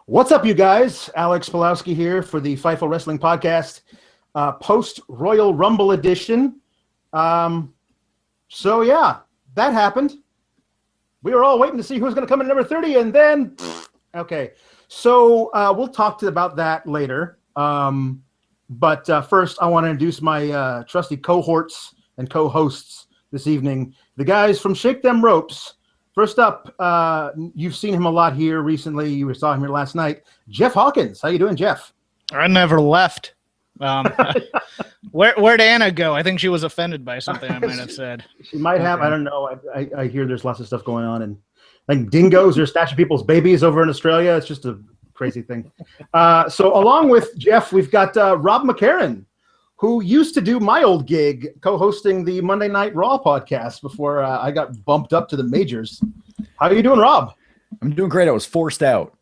What's up, you guys? Alex Pulowski here for the Fightful Wrestling Podcast, post-Royal Rumble edition. So, yeah, that happened. We were all waiting to see who was going to come in at number 30, and then, okay. So, we'll talk about that later. But first, I want to introduce my trusty cohorts and co-hosts this evening. The guys from Shake Them Ropes. First up, you've seen him a lot here recently. You saw him here last night. Jeff Hawkins. How you doing, Jeff? I never left. Where'd Anna go? I think she was offended by something I might have said. She might have. I don't know. I hear there's lots of stuff going on. And like dingoes are snatching people's babies over in Australia. It's just a crazy thing. So along with Jeff, we've got Rob McCarran, who used to do my old gig, co-hosting the Monday Night Raw podcast before I got bumped up to the majors. How are you doing, Rob? I'm doing great. I was forced out.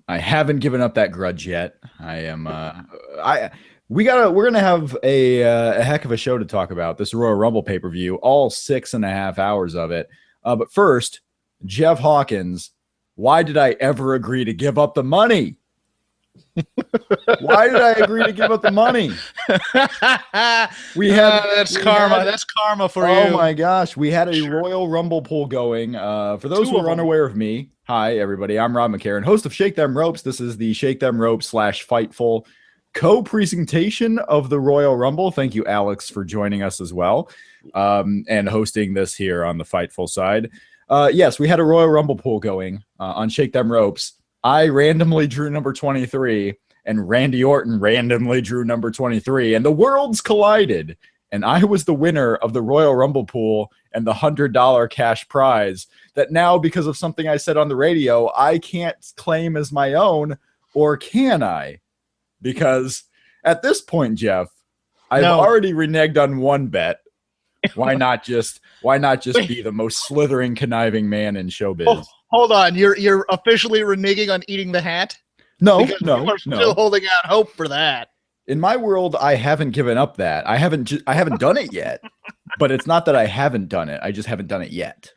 I haven't given up that grudge yet. I am. We're gonna have a heck of a show to talk about. This Royal Rumble pay-per-view, all 6.5 hours of it. But first, Jeff Hawkins. Why did I ever agree to give up the money? Why did I agree to give up the money? That's karma. That's karma for you. Oh my gosh. We had a Royal Rumble poll going. For those who are unaware of me, hi everybody. I'm Rob McCarran, host of Shake Them Ropes. This is the Shake Them Ropes / Fightful co-presentation of the Royal Rumble. Thank you, Alex, for joining us as well, and hosting this here on the Fightful side. Yes, we had a Royal Rumble poll going on Shake Them Ropes. I randomly drew number 23, and Randy Orton randomly drew number 23, and the worlds collided. And I was the winner of the Royal Rumble pool and the $100 cash prize that now, because of something I said on the radio, I can't claim as my own, or can I? Because at this point, Jeff, I've already reneged on one bet. Why not just be the most slithering, conniving man in showbiz? Oh, hold on, you're officially reneging on eating the hat? No. We're still holding out hope for that. In my world, I haven't given up that. I haven't done it yet. But it's not that I haven't done it. I just haven't done it yet.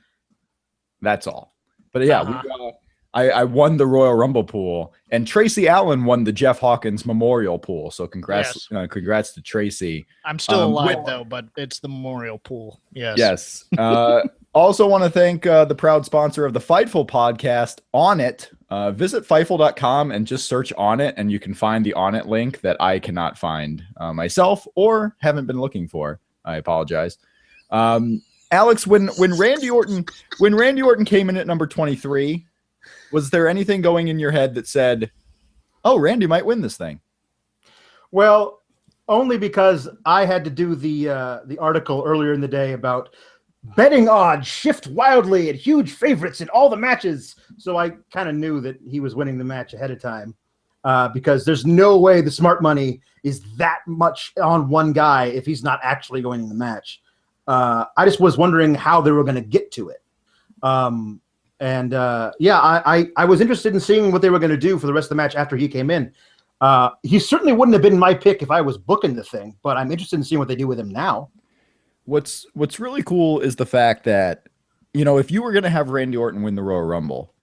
That's all. But yeah, I won the Royal Rumble pool, and Tracy Allen won the Jeff Hawkins Memorial pool. So congrats to Tracy. I'm still alive though, but it's the Memorial pool. Yes. Also want to thank the proud sponsor of the Fightful podcast, On It. Visit Fightful.com and just search On It, and you can find the On It link that I cannot find myself or haven't been looking for. I apologize. Alex, when Randy Orton came in at number 23. Was there anything going in your head that said, oh, Randy might win this thing? Well, only because I had to do the article earlier in the day about betting odds shift wildly and huge favorites in all the matches. So I kind of knew that he was winning the match ahead of time because there's no way the smart money is that much on one guy if he's not actually winning the match. I just was wondering how they were going to get to it. I was interested in seeing what they were going to do for the rest of the match after he came in. He certainly wouldn't have been my pick if I was booking the thing, but I'm interested in seeing what they do with him now. What's really cool is the fact that, if you were going to have Randy Orton win the Royal Rumble,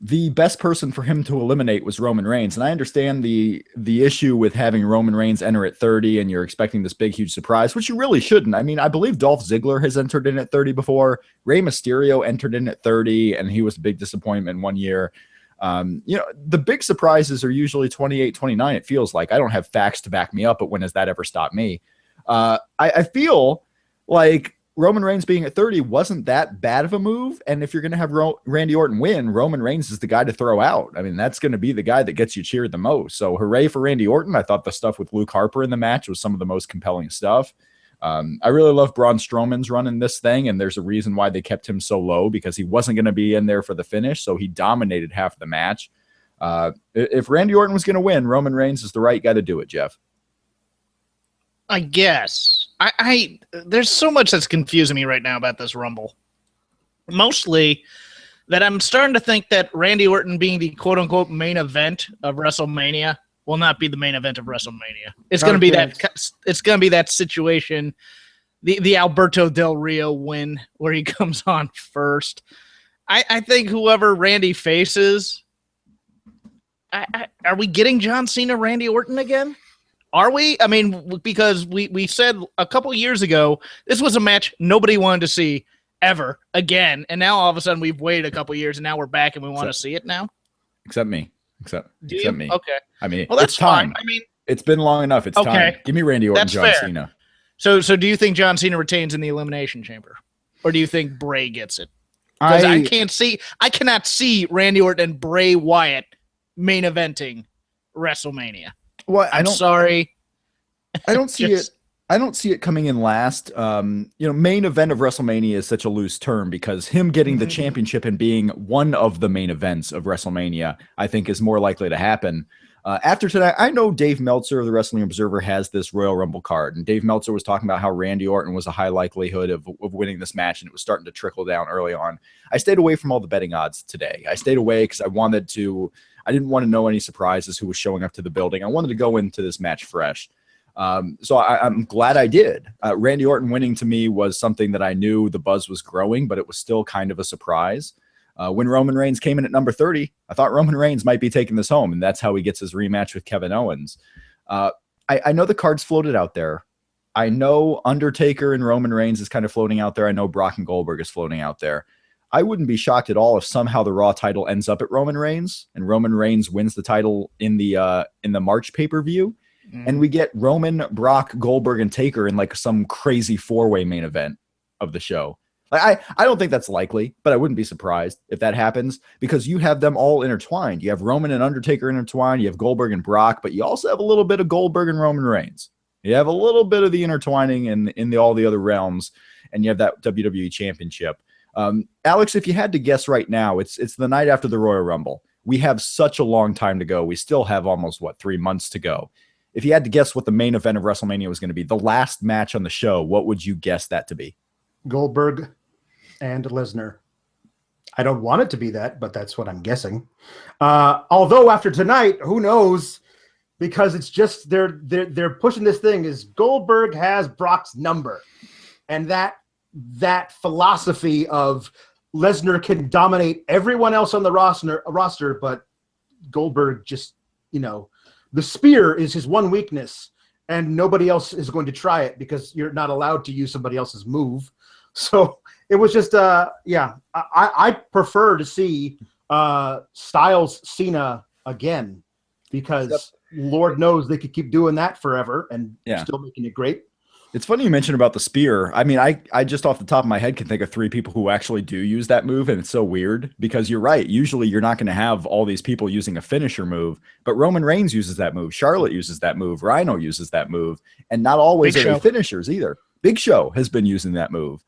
the best person for him to eliminate was Roman Reigns. And I understand the issue with having Roman Reigns enter at 30 and you're expecting this big, huge surprise, which you really shouldn't. I mean, I believe Dolph Ziggler has entered in at 30 before. Rey Mysterio entered in at 30, and he was a big disappointment one year. The big surprises are usually 28, 29, it feels like. I don't have facts to back me up, but when has that ever stopped me? I feel like Roman Reigns being at 30 wasn't that bad of a move. And if you're going to have Randy Orton win, Roman Reigns is the guy to throw out. I mean, that's going to be the guy that gets you cheered the most. So hooray for Randy Orton. I thought the stuff with Luke Harper in the match was some of the most compelling stuff. I really love Braun Strowman's run in this thing, and there's a reason why they kept him so low, because he wasn't going to be in there for the finish, so he dominated half the match. If Randy Orton was going to win, Roman Reigns is the right guy to do it, Jeff. I guess. There's so much that's confusing me right now about this Rumble. Mostly that I'm starting to think that Randy Orton being the quote-unquote main event of WrestleMania will not be the main event of WrestleMania. It's going to be that. It's going to be that situation, the Alberto Del Rio win where he comes on first. I think whoever Randy faces, are we getting John Cena, Randy Orton again? Are we? I mean, because we said a couple years ago this was a match nobody wanted to see ever again, and now all of a sudden we've waited a couple years and now we're back and we want to see it now. Except me. Except me. Okay. I mean, well, that's it's time. Fine. I mean, it's been long enough. It's time. Give me Randy Orton, John Cena. So do you think John Cena retains in the Elimination Chamber, or do you think Bray gets it? Because I cannot see Randy Orton and Bray Wyatt main eventing WrestleMania. Well, I'm sorry. I don't see it. I don't see it coming in last. Main event of WrestleMania is such a loose term because him getting the championship and being one of the main events of WrestleMania, I think, is more likely to happen. After tonight, I know Dave Meltzer of the Wrestling Observer has this Royal Rumble card, and Dave Meltzer was talking about how Randy Orton was a high likelihood of winning this match, and it was starting to trickle down early on. I stayed away from all the betting odds today. I stayed away because I didn't want to know any surprises who was showing up to the building. I wanted to go into this match fresh. So I'm glad I did. Randy Orton winning to me was something that I knew the buzz was growing, but it was still kind of a surprise. When Roman Reigns came in at number 30, I thought Roman Reigns might be taking this home, and that's how he gets his rematch with Kevin Owens. I know the card's floated out there. I know Undertaker and Roman Reigns is kind of floating out there. I know Brock and Goldberg is floating out there. I wouldn't be shocked at all if somehow the Raw title ends up at Roman Reigns and Roman Reigns wins the title in the March pay-per-view. And we get Roman, Brock, Goldberg, and Taker in like some crazy four-way main event of the show. I don't think that's likely, but I wouldn't be surprised if that happens because you have them all intertwined. You have Roman and Undertaker intertwined. You have Goldberg and Brock, but you also have a little bit of Goldberg and Roman Reigns. You have a little bit of the intertwining in all the other realms, and you have that WWE Championship. Alex, if you had to guess right now, it's the night after the Royal Rumble. We have such a long time to go. We still have almost, 3 months to go. If you had to guess what the main event of WrestleMania was going to be, the last match on the show, what would you guess that to be? Goldberg and Lesnar. I don't want it to be that, but that's what I'm guessing. Although after tonight, who knows? Because it's just they're pushing this thing is Goldberg has Brock's number, and that philosophy of Lesnar can dominate everyone else on the roster, but Goldberg just the spear is his one weakness, and nobody else is going to try it because you're not allowed to use somebody else's move. So it was just, I prefer to see Styles Cena again because Lord knows they could keep doing that forever and still making it great. It's funny you mentioned about the spear. I mean, I just off the top of my head can think of 3 people who actually do use that move, and it's so weird because you're right. Usually you're not going to have all these people using a finisher move, but Roman Reigns uses that move. Charlotte uses that move. Rhino uses that move, and not always are they finishers either. Big Show has been using that move.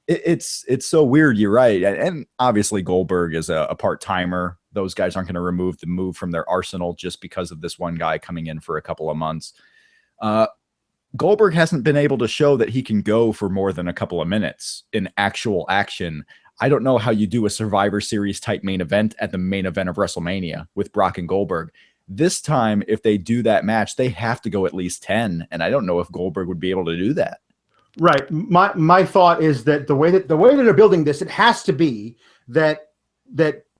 It's so weird. You're right. And obviously Goldberg is a part-timer. Those guys aren't going to remove the move from their arsenal just because of this one guy coming in for a couple of months. Goldberg hasn't been able to show that he can go for more than a couple of minutes in actual action. I don't know how you do a Survivor Series type main event at the main event of WrestleMania with Brock and Goldberg. This time, if they do that match, they have to go at least 10, and I don't know if Goldberg would be able to do that. Right. My thought is that the way that they're building this, it has to be that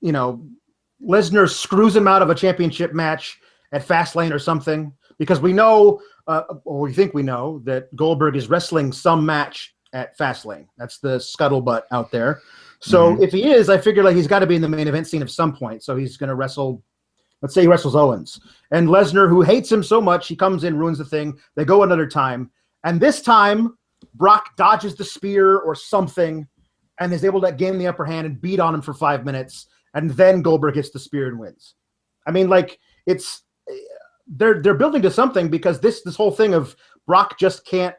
Lesnar screws him out of a championship match at Fastlane or something, because we know, or we think we know, that Goldberg is wrestling some match at Fastlane. That's the scuttlebutt out there. So if he is, I figure like he's got to be in the main event scene at some point. So he's going to wrestle. Let's say he wrestles Owens, and Lesnar, who hates him so much, he comes in, ruins the thing. They go another time, and this time Brock dodges the spear or something and is able to gain the upper hand and beat on him for 5 minutes, and then Goldberg hits the spear and wins. I mean, like, it's they're building to something, because this whole thing of Brock just can't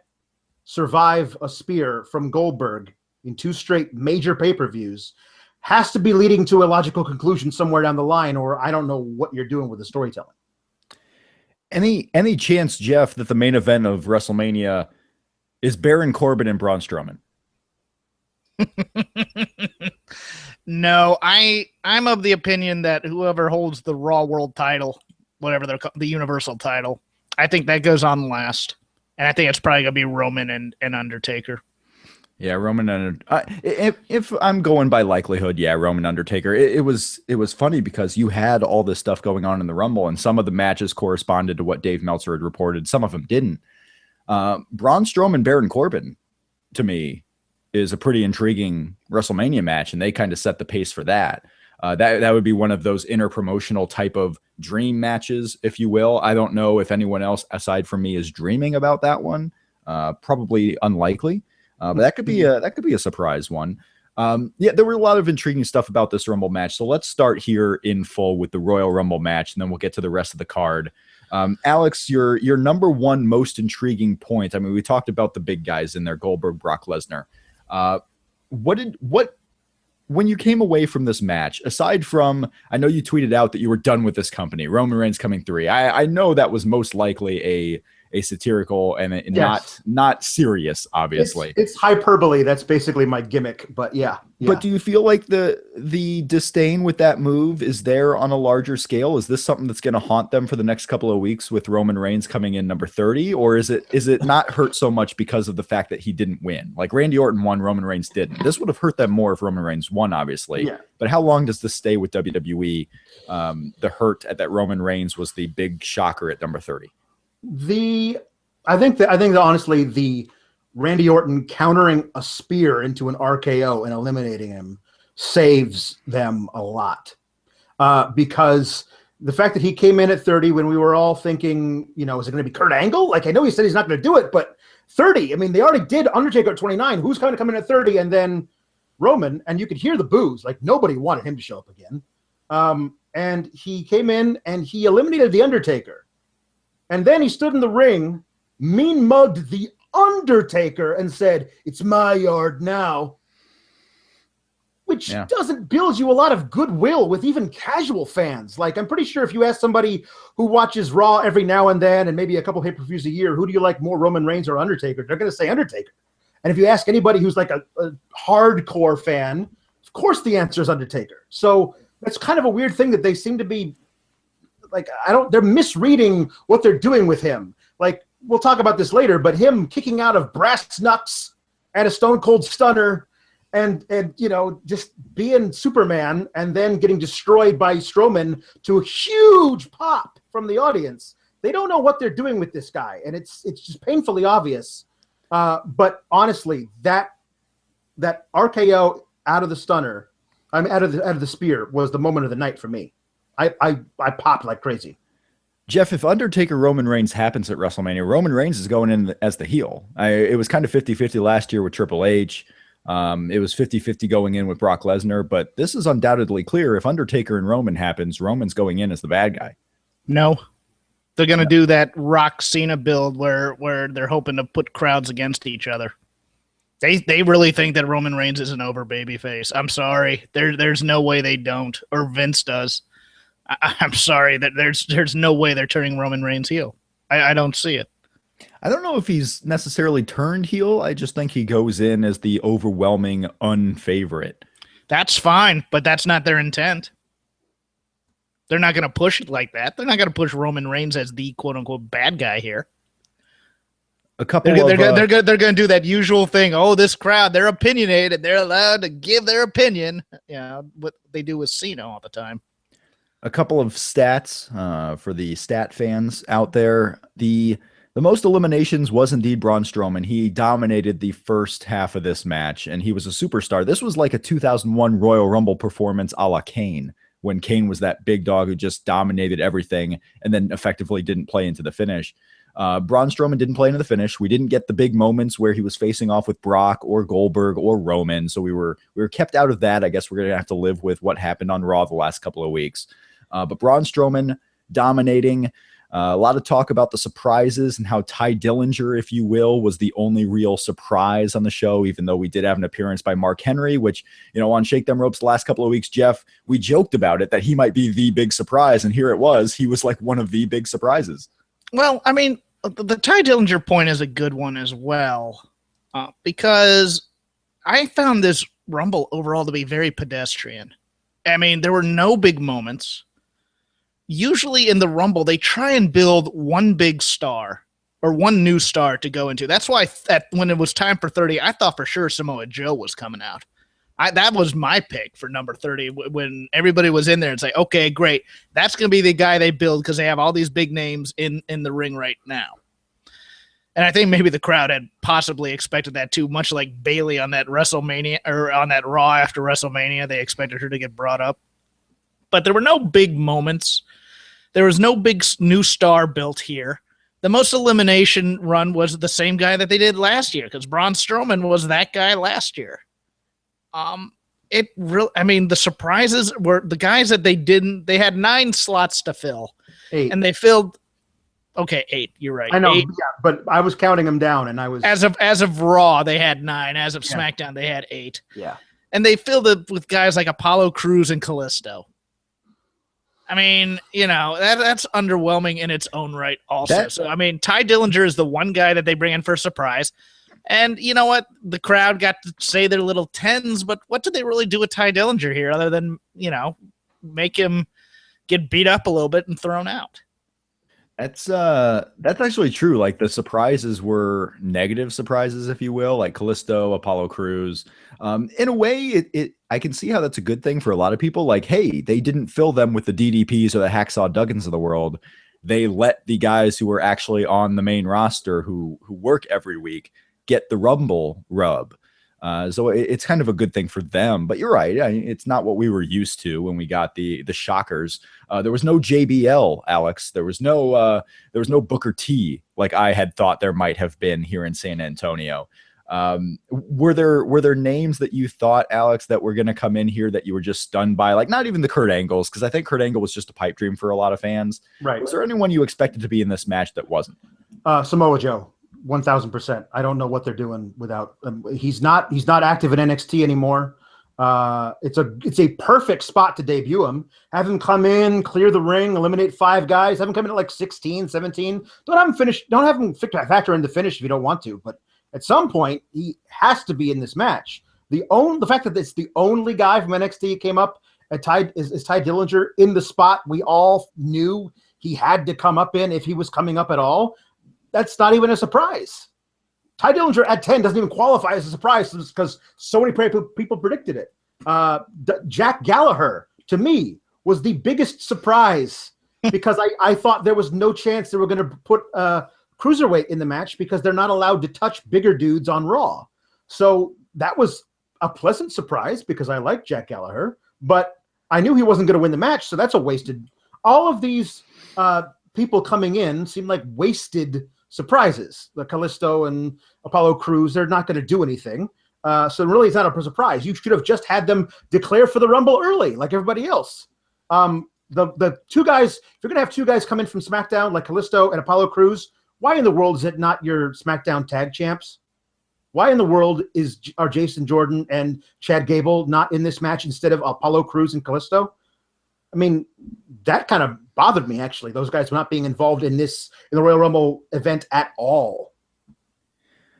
survive a spear from Goldberg in 2 straight major pay-per-views has to be leading to a logical conclusion somewhere down the line, or I don't know what you're doing with the storytelling. Any chance, Jeff, that the main event of WrestleMania is Baron Corbin and Braun Strowman? No, I'm of the opinion that whoever holds the Raw World title, whatever they're called, the Universal title, I think that goes on last. And I think it's probably going to be Roman and Undertaker. Yeah, Roman and if I'm going by likelihood, yeah, Roman Undertaker. It was funny because you had all this stuff going on in the Rumble, and some of the matches corresponded to what Dave Meltzer had reported. Some of them didn't. Braun Strowman, Baron Corbin, to me, is a pretty intriguing WrestleMania match, and they kind of set the pace for that. That would be one of those interpromotional type of dream matches, if you will. I don't know if anyone else aside from me is dreaming about that one. Probably unlikely. But that could be a surprise one. Yeah, there were a lot of intriguing stuff about this Rumble match. So let's start here in full with the Royal Rumble match, and then we'll get to the rest of the card. Alex, your number one most intriguing point. I mean, we talked about the big guys in there, Goldberg, Brock Lesnar. When you came away from this match, aside from, I know you tweeted out that you were done with this company, Roman Reigns coming 3. I know that was most likely a satirical and Yes. not serious, obviously. It's hyperbole. That's basically my gimmick. But yeah. But do you feel like the disdain with that move is there on a larger scale? Is this something that's going to haunt them for the next couple of weeks with Roman Reigns coming in number 30? Or is it not hurt so much because of the fact that he didn't win? Like Randy Orton won, Roman Reigns didn't. This would have hurt them more if Roman Reigns won, obviously. Yeah. But how long does this stay with WWE? The hurt at that Roman Reigns was the big shocker at number 30. I think that honestly, the Randy Orton countering a spear into an RKO and eliminating him saves them a lot. Because the fact that he came in at 30 when we were all thinking, is it going to be Kurt Angle? Like, I know he said he's not going to do it, but 30, I mean, they already did Undertaker at 29. Who's going to come in at 30? And then Roman, and you could hear the boos. Like, nobody wanted him to show up again. And he came in and he eliminated the Undertaker. And then he stood in the ring, mean mugged the Undertaker and said, "It's my yard now," which doesn't build you a lot of goodwill with even casual fans. Like, I'm pretty sure if you ask somebody who watches Raw every now and then and maybe a couple pay-per-views a year, who do you like more, Roman Reigns or Undertaker? They're going to say Undertaker. And if you ask anybody who's like a hardcore fan, of course the answer is Undertaker. So that's kind of a weird thing that they seem to be like, they're misreading what they're doing with him. Like, we'll talk about this later, but him kicking out of brass knucks and a Stone Cold Stunner and just being Superman and then getting destroyed by Strowman to a huge pop from the audience. They don't know what they're doing with this guy, and it's just painfully obvious. But honestly, that RKO out of the stunner, out of the spear was the moment of the night for me. I popped like crazy. Jeff, if Undertaker Roman Reigns happens at WrestleMania, Roman Reigns is going in as the heel. It was kind of 50-50 last year with Triple H. It was 50-50 going in with Brock Lesnar, but this is undoubtedly clear. If Undertaker and Roman happens, Roman's going in as the bad guy. No. They're going to do that Rock Cena build where they're hoping to put crowds against each other. They really think that Roman Reigns is an over babyface. I'm sorry. There's no way they don't, or Vince does. I'm sorry that there's no way they're turning Roman Reigns heel. I don't see it. I don't know if he's necessarily turned heel. I just think he goes in as the overwhelming unfavorite. That's fine, but that's not their intent. They're not going to push it like that. They're not going to push Roman Reigns as the quote unquote bad guy here. They're going to do that usual thing. Oh, this crowd, they're opinionated. They're allowed to give their opinion. What they do with Cena all the time. A couple of stats for the stat fans out there. The most eliminations was indeed Braun Strowman. He dominated the first half of this match, and he was a superstar. This was like a 2001 Royal Rumble performance a la Kane, when Kane was that big dog who just dominated everything and then effectively didn't play into the finish. Braun Strowman didn't play into the finish. We didn't get the big moments where he was facing off with Brock or Goldberg or Roman, so we were kept out of that. I guess we're going to have to live with what happened on Raw the last couple of weeks. But Braun Strowman dominating. A lot of talk about the surprises and how Ty Dillinger, if you will, was the only real surprise on the show, even though we did have an appearance by Mark Henry, which, on Shake Them Ropes the last couple of weeks, Jeff, we joked about it, that he might be the big surprise. And here it was. He was like one of the big surprises. Well, I mean, the Ty Dillinger point is a good one as well, because I found this Rumble overall to be very pedestrian. I mean, there were no big moments. Usually in the Rumble, they try and build one big star. or one new star to go into. That's why when it was time for 30, I thought for sure Samoa Joe was coming out. That was my pick for number 30 when everybody was in there and say, okay, great. That's going to be the guy they build because they have all these big names in the ring right now. And I think maybe the crowd had possibly expected that too, much like Bayley on that WrestleMania or on that Raw after WrestleMania. They expected her to get brought up. But there were no big moments. There was no big new star built here. The most elimination run was the same guy that they did last year because Braun Strowman was that guy last year. The surprises were the guys that they had 9 slots to fill. 8. And they filled. Okay, 8. You're right. I know, 8. yeah, but I was counting them down, and I was as of Raw they had 9. As of SmackDown they had 8. Yeah, and they filled it with guys like Apollo Crews and Kalisto. I mean, that's underwhelming in its own right. Also, so I mean, Ty Dillinger is the one guy that they bring in for a surprise, and you know what? The crowd got to say their little tens, but what did they really do with Ty Dillinger here, other than make him get beat up a little bit and thrown out? That's actually true. Like the surprises were negative surprises, if you will, like Kalisto, Apollo Crews. In a way, I can see how that's a good thing for a lot of people. Like, hey, they didn't fill them with the DDPs or the Hacksaw Duggins of the world. They let the guys who were actually on the main roster who work every week get the Rumble rub. So it's kind of a good thing for them. But you're right. It's not what we were used to when we got the shockers. There was no JBL, Alex. There was no Booker T like I had thought there might have been here in San Antonio. Were there names that you thought, Alex, that were going to come in here that you were just stunned by? Like not even the Kurt Angles, because I think Kurt Angle was just a pipe dream for a lot of fans. Right. Was there anyone you expected to be in this match that wasn't? Samoa Joe. 1,000%. I don't know what they're doing without him. He's not active in NXT anymore. It's a perfect spot to debut him. Have him come in, clear the ring, eliminate 5 guys. Have him come in at like 16, 17. Don't have him finish. Don't have him factor in the finish if you don't want to. But at some point, he has to be in this match. The fact that it's the only guy from NXT came up at Ty Dillinger in the spot we all knew he had to come up in if he was coming up at all. That's not even a surprise. Ty Dillinger at 10 doesn't even qualify as a surprise because so many people predicted it. Jack Gallagher, to me, was the biggest surprise because I thought there was no chance they were going to put Cruiserweight in the match because they're not allowed to touch bigger dudes on Raw. So that was a pleasant surprise because I like Jack Gallagher, but I knew he wasn't going to win the match, so that's a wasted. All of these people coming in seem like wasted surprises. The Kalisto and Apollo Crews, they're not going to do anything. So really, it's not a surprise. You should have just had them declare for the Rumble early, like everybody else. The 2 guys, if you're going to have 2 guys come in from SmackDown, like Kalisto and Apollo Crews, why in the world is it not your SmackDown tag champs? Why in the world are Jason Jordan and Chad Gable not in this match instead of Apollo Crews and Kalisto? I mean, that kind of bothered me, actually, those guys not being involved in the Royal Rumble event at all.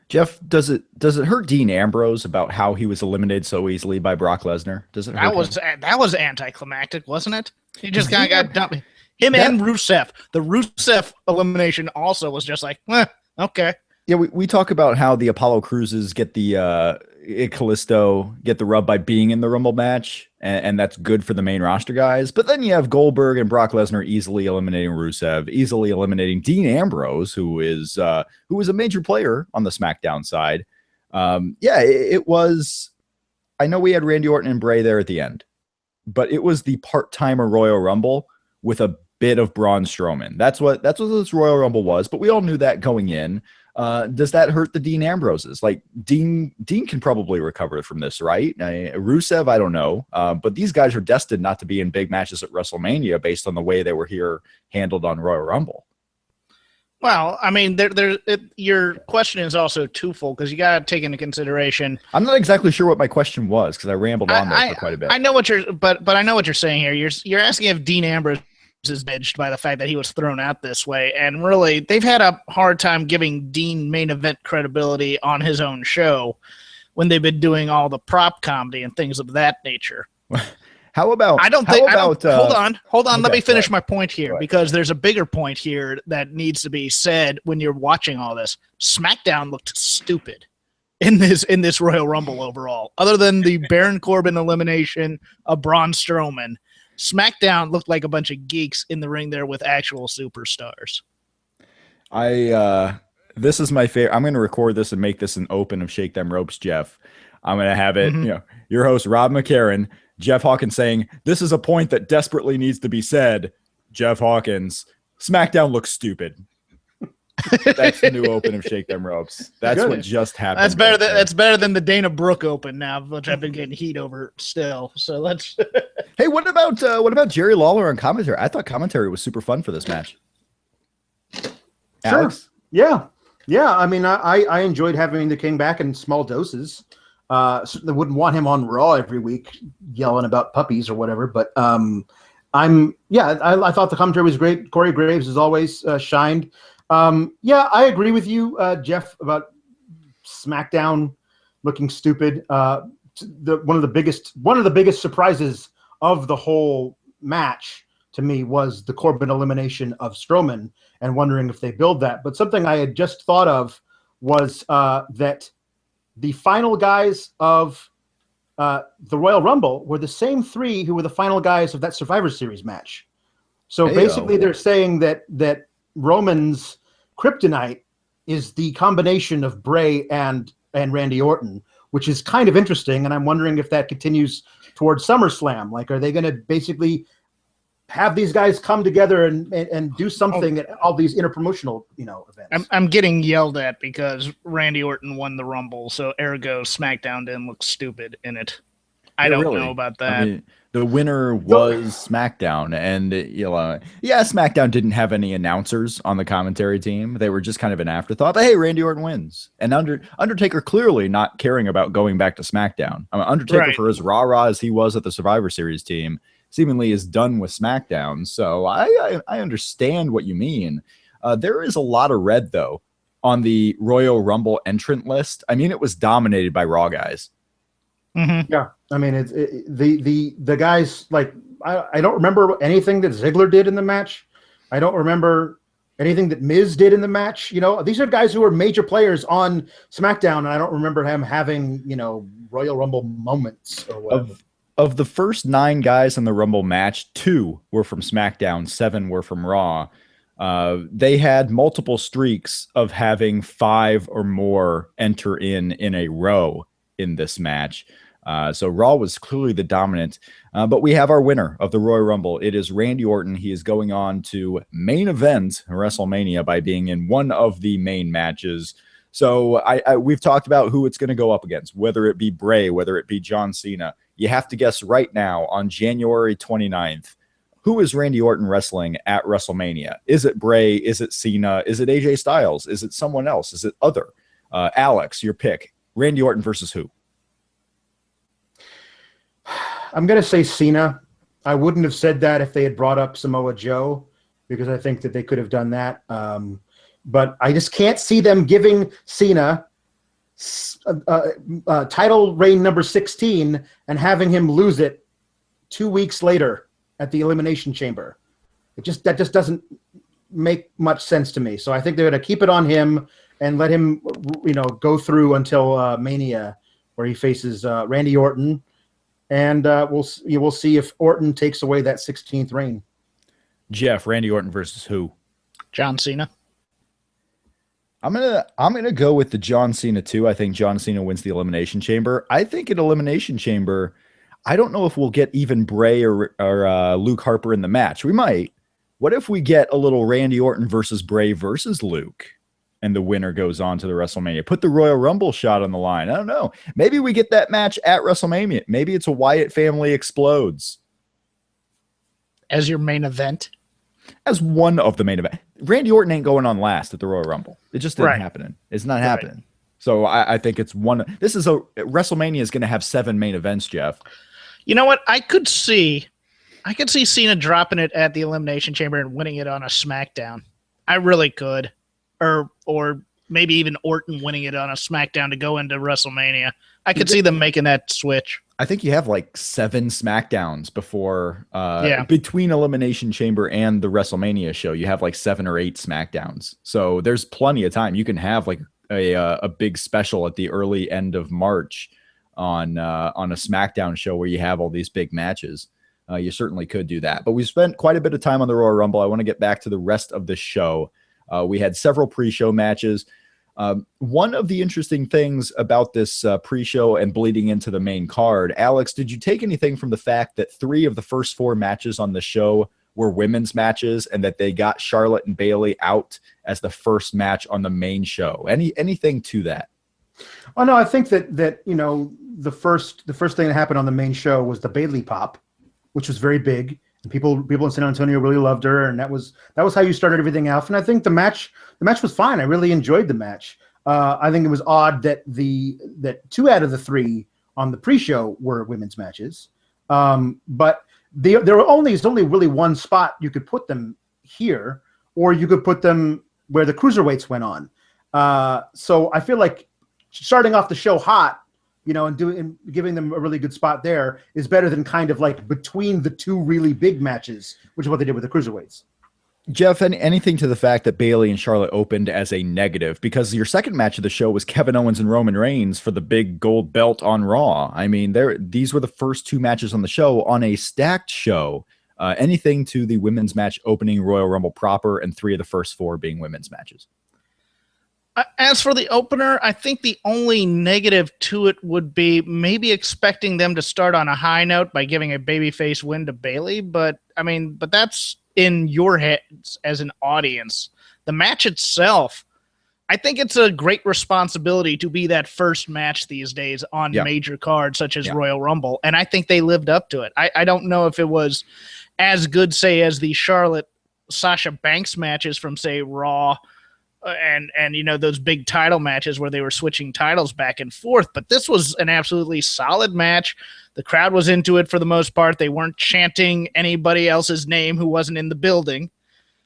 Jeff, does it hurt Dean Ambrose about how he was eliminated so easily by Brock Lesnar? Does it hurt that was anticlimactic, wasn't it? He just kind of got dumped. And Rusev. The Rusev elimination also was just like, okay. Yeah, we talk about how the Apollo Cruises get the Kalisto get the rub by being in the Rumble match, and that's good for the main roster guys. But then you have Goldberg and Brock Lesnar easily eliminating Rusev, easily eliminating Dean Ambrose, who is a major player on the SmackDown side. It was. I know we had Randy Orton and Bray there at the end, but it was the part-timer Royal Rumble with a bit of Braun Strowman. That's what this Royal Rumble was. But we all knew that going in. Does that hurt the Dean Ambroses? Like Dean can probably recover from this, right? Rusev, I don't know. But these guys are destined not to be in big matches at WrestleMania based on the way they were here handled on Royal Rumble. Well, I mean, your question is also twofold because you got to take into consideration. I'm not exactly sure what my question was because I rambled on there for quite a bit. I know what but I know what you're saying here. You're asking if Dean Ambrose is edged by the fact that he was thrown out this way, and really they've had a hard time giving Dean main event credibility on his own show when they've been doing all the prop comedy and things of that nature. How about? Hold on. Let me finish sorry. my point here, because there's a bigger point here that needs to be said when you're watching all this. SmackDown looked stupid in this Royal Rumble overall. Other than the Baron Corbin elimination of Braun Strowman, SmackDown looked like a bunch of geeks in the ring there with actual superstars. This is my favorite. I'm going to record this and make this an open of Shake Them Ropes, Jeff. I'm going to have it, your host, Rob McCarran, Jeff Hawkins saying, this is a point that desperately needs to be said. Jeff Hawkins, SmackDown looks stupid. That's the new open of Shake Them Ropes. That's what just happened. That's better than the Dana Brooke open now, which I've been getting heat over still. So let's. Hey, what about Jerry Lawler on commentary? I thought commentary was super fun for this match. Sure. Alex? Yeah. I mean, I enjoyed having the King back in small doses. Certainly wouldn't want him on Raw every week yelling about puppies or whatever. But I thought the commentary was great. Corey Graves, as always, shined. I agree with you, Jeff, about SmackDown looking stupid. One of the biggest surprises of the whole match to me was the Corbin elimination of Strowman, and wondering if they build that. But something I had just thought of was that the final guys of the Royal Rumble were the same three who were the final guys of that Survivor Series match. So basically, they're saying that Roman's kryptonite is the combination of Bray and Randy Orton, which is kind of interesting. And I'm wondering if that continues towards SummerSlam. Like, are they going to basically have these guys come together and do something at all these interpromotional, events? I'm getting yelled at because Randy Orton won the Rumble, so ergo SmackDown didn't look stupid in it. I don't know about that. I mean, the winner was SmackDown, and SmackDown didn't have any announcers on the commentary team. They were just kind of an afterthought. But hey, Randy Orton wins, and Undertaker clearly not caring about going back to SmackDown. I mean, Undertaker, for as rah-rah as he was at the Survivor Series team, seemingly is done with SmackDown. So I understand what you mean. There is a lot of red though on the Royal Rumble entrant list. I mean, it was dominated by Raw guys. Mm-hmm. Yeah, I mean, the guys, like, I don't remember anything that Ziggler did in the match. I don't remember anything that Miz did in the match. These are guys who are major players on SmackDown, and I don't remember him having, Royal Rumble moments or whatever. Of the first 9 guys in the Rumble match, 2 were from SmackDown, 7 were from Raw. They had multiple streaks of having 5 or more enter in a row in this match. So Raw was clearly the dominant, but we have our winner of the Royal Rumble. It is Randy Orton. He is going on to main event WrestleMania by being in one of the main matches. So we've talked about who it's going to go up against, whether it be Bray, whether it be John Cena. You have to guess right now on January 29th, who is Randy Orton wrestling at WrestleMania? Is it Bray? Is it Cena? Is it AJ Styles? Is it someone else? Is it other? Alex, your pick. Randy Orton versus who? I'm going to say Cena. I wouldn't have said that if they had brought up Samoa Joe, because I think that they could have done that. But I just can't see them giving Cena title reign number 16 and having him lose it 2 weeks later at the Elimination Chamber. That just doesn't make much sense to me. So I think they're going to keep it on him and let him, go through until Mania, where he faces Randy Orton. And we'll see if Orton takes away that 16th reign. Jeff, Randy Orton versus who? John Cena. I'm gonna go with the John Cena too. I think John Cena wins the Elimination Chamber. I think at Elimination Chamber, I don't know if we'll get even Bray or Luke Harper in the match. We might. What if we get a little Randy Orton versus Bray versus Luke, and the winner goes on to the WrestleMania? Put the Royal Rumble shot on the line. I don't know. Maybe we get that match at WrestleMania. Maybe it's a Wyatt family explodes as your main event. As one of the main event. Randy Orton ain't going on last at the Royal Rumble. It just isn't happening. It's not happening. So I think it's one. WrestleMania is going to have 7 main events, Jeff. You know what? I could see Cena dropping it at the Elimination Chamber and winning it on a SmackDown. I really could. Or maybe even Orton winning it on a SmackDown to go into WrestleMania. I could see them making that switch. I think you have like 7 SmackDowns before Yeah. between Elimination Chamber and the WrestleMania show. You have like 7 or 8 SmackDowns. So there's plenty of time. You can have like a big special at the early end of March on a SmackDown show where you have all these big matches. You certainly could do that. But we spent quite a bit of time on the Royal Rumble. I want to get back to the rest of the show. We had several pre-show matches. One of the interesting things about this pre-show and bleeding into the main card, Alex, did you take anything from the fact that 3 of the first 4 matches on the show were women's matches and that they got Charlotte and Bayley out as the first match on the main show? Anything to that? Oh no, I think that you know, the first thing that happened on the main show was the Bayley pop, which was very big. And people in San Antonio really loved her, and that was how you started everything else. And I think the match was fine. I really enjoyed the match. I think it was odd that 2 out of the 3 on the pre-show were women's matches. But there's only really one spot you could put them here, or you could put them where the cruiserweights went on. So I feel like starting off the show hot, you know, and giving them a really good spot there is better than kind of like between the 2 really big matches, which is what they did with the cruiserweights. Jeff, anything to the fact that Bayley and Charlotte opened as a negative? Because your second match of the show was Kevin Owens and Roman Reigns for the big gold belt on Raw. I mean, these were the first 2 matches on the show on a stacked show. Anything to the women's match opening Royal Rumble proper, and 3 of the first 4 being women's matches? As for the opener, I think the only negative to it would be maybe expecting them to start on a high note by giving a babyface win to Bayley. But that's in your heads as an audience. The match itself, I think it's a great responsibility to be that first match these days on major cards such as Royal Rumble. And I think they lived up to it. I don't know if it was as good, say, as the Charlotte Sasha Banks matches from, say, Raw, and you know, those big title matches where they were switching titles back and forth. But this was an absolutely solid match. The crowd was into it for the most part. They weren't chanting anybody else's name who wasn't in the building.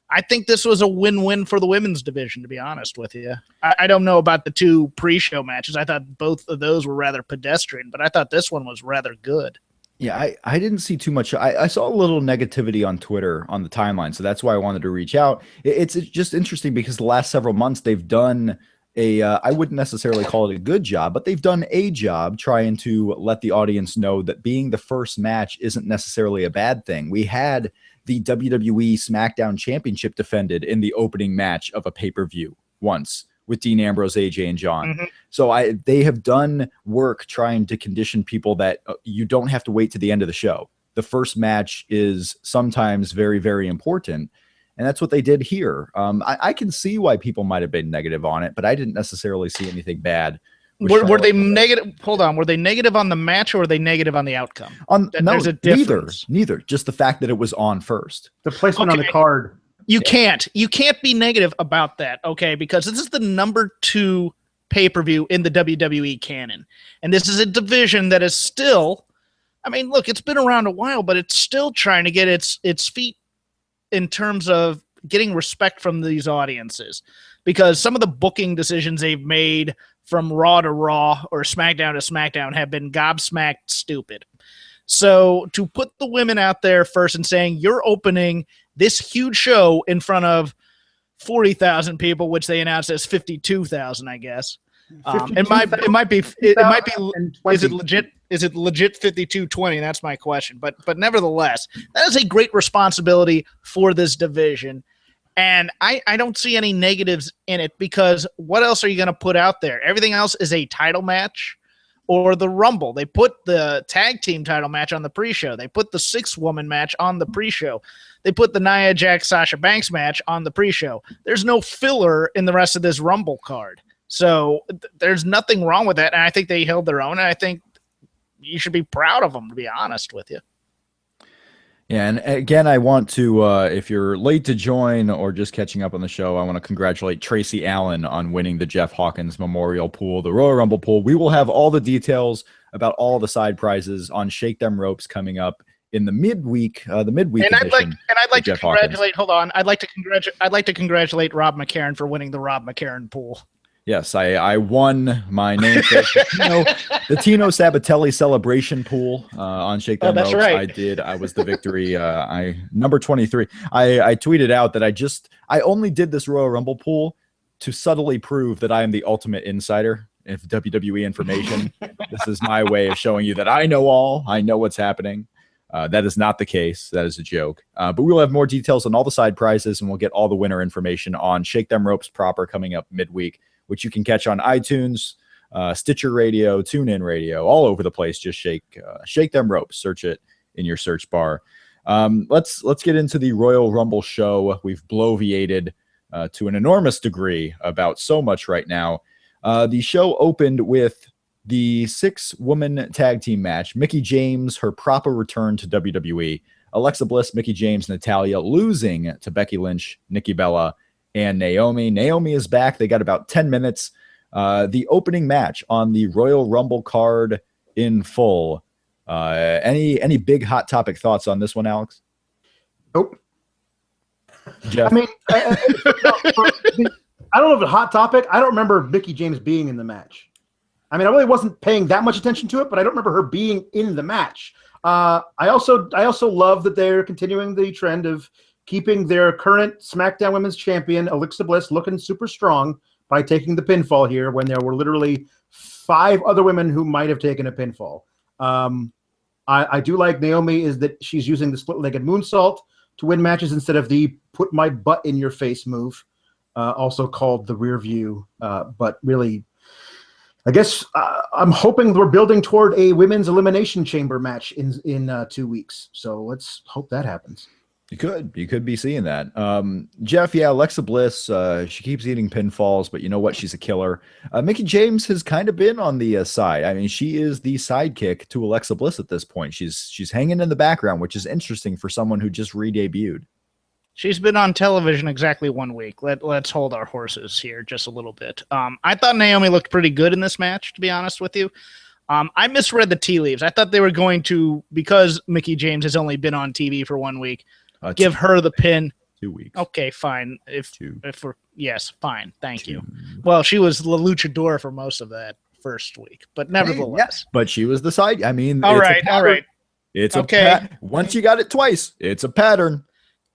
I think this was a win-win for the women's division, to be honest with you. I don't know about the 2 pre-show matches. I thought both of those were rather pedestrian, but I thought this one was rather good. Yeah, I didn't see too much. I saw a little negativity on Twitter on the timeline, so that's why I wanted to reach out. It's just interesting because the last several months they've done I wouldn't necessarily call it a good job, but they've done a job trying to let the audience know that being the first match isn't necessarily a bad thing. We had the WWE SmackDown Championship defended in the opening match of a pay-per-view once with Dean Ambrose, AJ, and John. Mm-hmm. So they have done work trying to condition people that you don't have to wait to the end of the show. The first match is sometimes very, very important. And that's what they did here. I can see why people might have been negative on it, but I didn't necessarily see anything bad. Were they negative? Hold on. Were they negative on the match, or were they negative on the outcome? No, there's a difference. Neither. Just the fact that it was on first. The placement on the card. You can't be negative about that, okay? Because this is the number 2 pay-per-view in the WWE canon. And this is a division that is still, I mean, look, it's been around a while, but it's still trying to get its feet in terms of getting respect from these audiences. Because some of the booking decisions they've made from Raw to Raw or SmackDown to SmackDown have been gobsmacked stupid. So to put the women out there first and saying you're opening this huge show in front of 40,000 people, which they announced as 52,000, I guess. It might be. Is it legit? Is it legit 52-20? That's my question. But nevertheless, that is a great responsibility for this division. And I don't see any negatives in it, because what else are you going to put out there? Everything else is a title match or the Rumble. They put the tag team title match on the pre-show. They put the 6-woman match on the pre-show. They put the Nia Jax Sasha Banks match on the pre-show. There's no filler in the rest of this Rumble card. So there's nothing wrong with that. And I think they held their own. And I think you should be proud of them, to be honest with you. Yeah, and again, I want to, if you're late to join or just catching up on the show, I want to congratulate Tracy Allen on winning the Jeff Hawkins Memorial Pool, the Royal Rumble Pool. We will have all the details about all the side prizes on Shake Them Ropes coming up in the midweek. I'd like to congratulate. Hold on, I'd like to congratulate Rob McCarron for winning the Rob McCarron Pool. Yes, I won my namesake, the Tino Sabatelli celebration pool on Shake Them that's Ropes. right. I was the victory. Number 23. I tweeted out that I only did this Royal Rumble pool to subtly prove that I am the ultimate insider of WWE information. This is my way of showing you that I know all. I know what's happening. That is not the case. That is a joke. But we will have more details on all the side prizes, and we'll get all the winner information on Shake Them Ropes proper coming up midweek, which you can catch on iTunes, Stitcher Radio, TuneIn Radio, all over the place. Just shake them ropes. Search it in your search bar. Let's get into the Royal Rumble show. We've bloviated to an enormous degree about so much right now. The show opened with the 6-woman tag team match. Mickie James, her proper return to WWE. Alexa Bliss, Mickie James, Natalya losing to Becky Lynch, Nikki Bella, and Naomi. Naomi is back. They got about 10 minutes. The opening match on the Royal Rumble card in full. Any big hot topic thoughts on this one, Alex? Nope. Jeff? I mean, I don't know if it's a hot topic. I don't remember Mickie James being in the match. I mean, I really wasn't paying that much attention to it, but I don't remember her being in the match. I also love that they're continuing the trend of keeping their current SmackDown Women's Champion, Alexa Bliss, looking super strong by taking the pinfall here when there were literally 5 other women who might have taken a pinfall. I do like Naomi is that she's using the split-legged moonsault to win matches instead of the put my butt in your face move, also called the rear view. But really, I guess I'm hoping we're building toward a women's elimination chamber match in 2 weeks. So let's hope that happens. You could be seeing that. Jeff, yeah, Alexa Bliss, she keeps eating pinfalls, but you know what? She's a killer. Mickie James has kind of been on the side. I mean, she is the sidekick to Alexa Bliss at this point. She's hanging in the background, which is interesting for someone who just re-debuted. She's been on television exactly 1 week. Let's hold our horses here just a little bit. I thought Naomi looked pretty good in this match, to be honest with you. I misread the tea leaves. I thought they were going to, because Mickie James has only been on TV for 1 week, give her the pin. 2 weeks. Okay, fine. If we're fine. Thank you. Well, she was the luchador for most of that first week, but nevertheless. Yes, but she was the side. I mean, all right. It's okay. Once you got it twice, it's a pattern.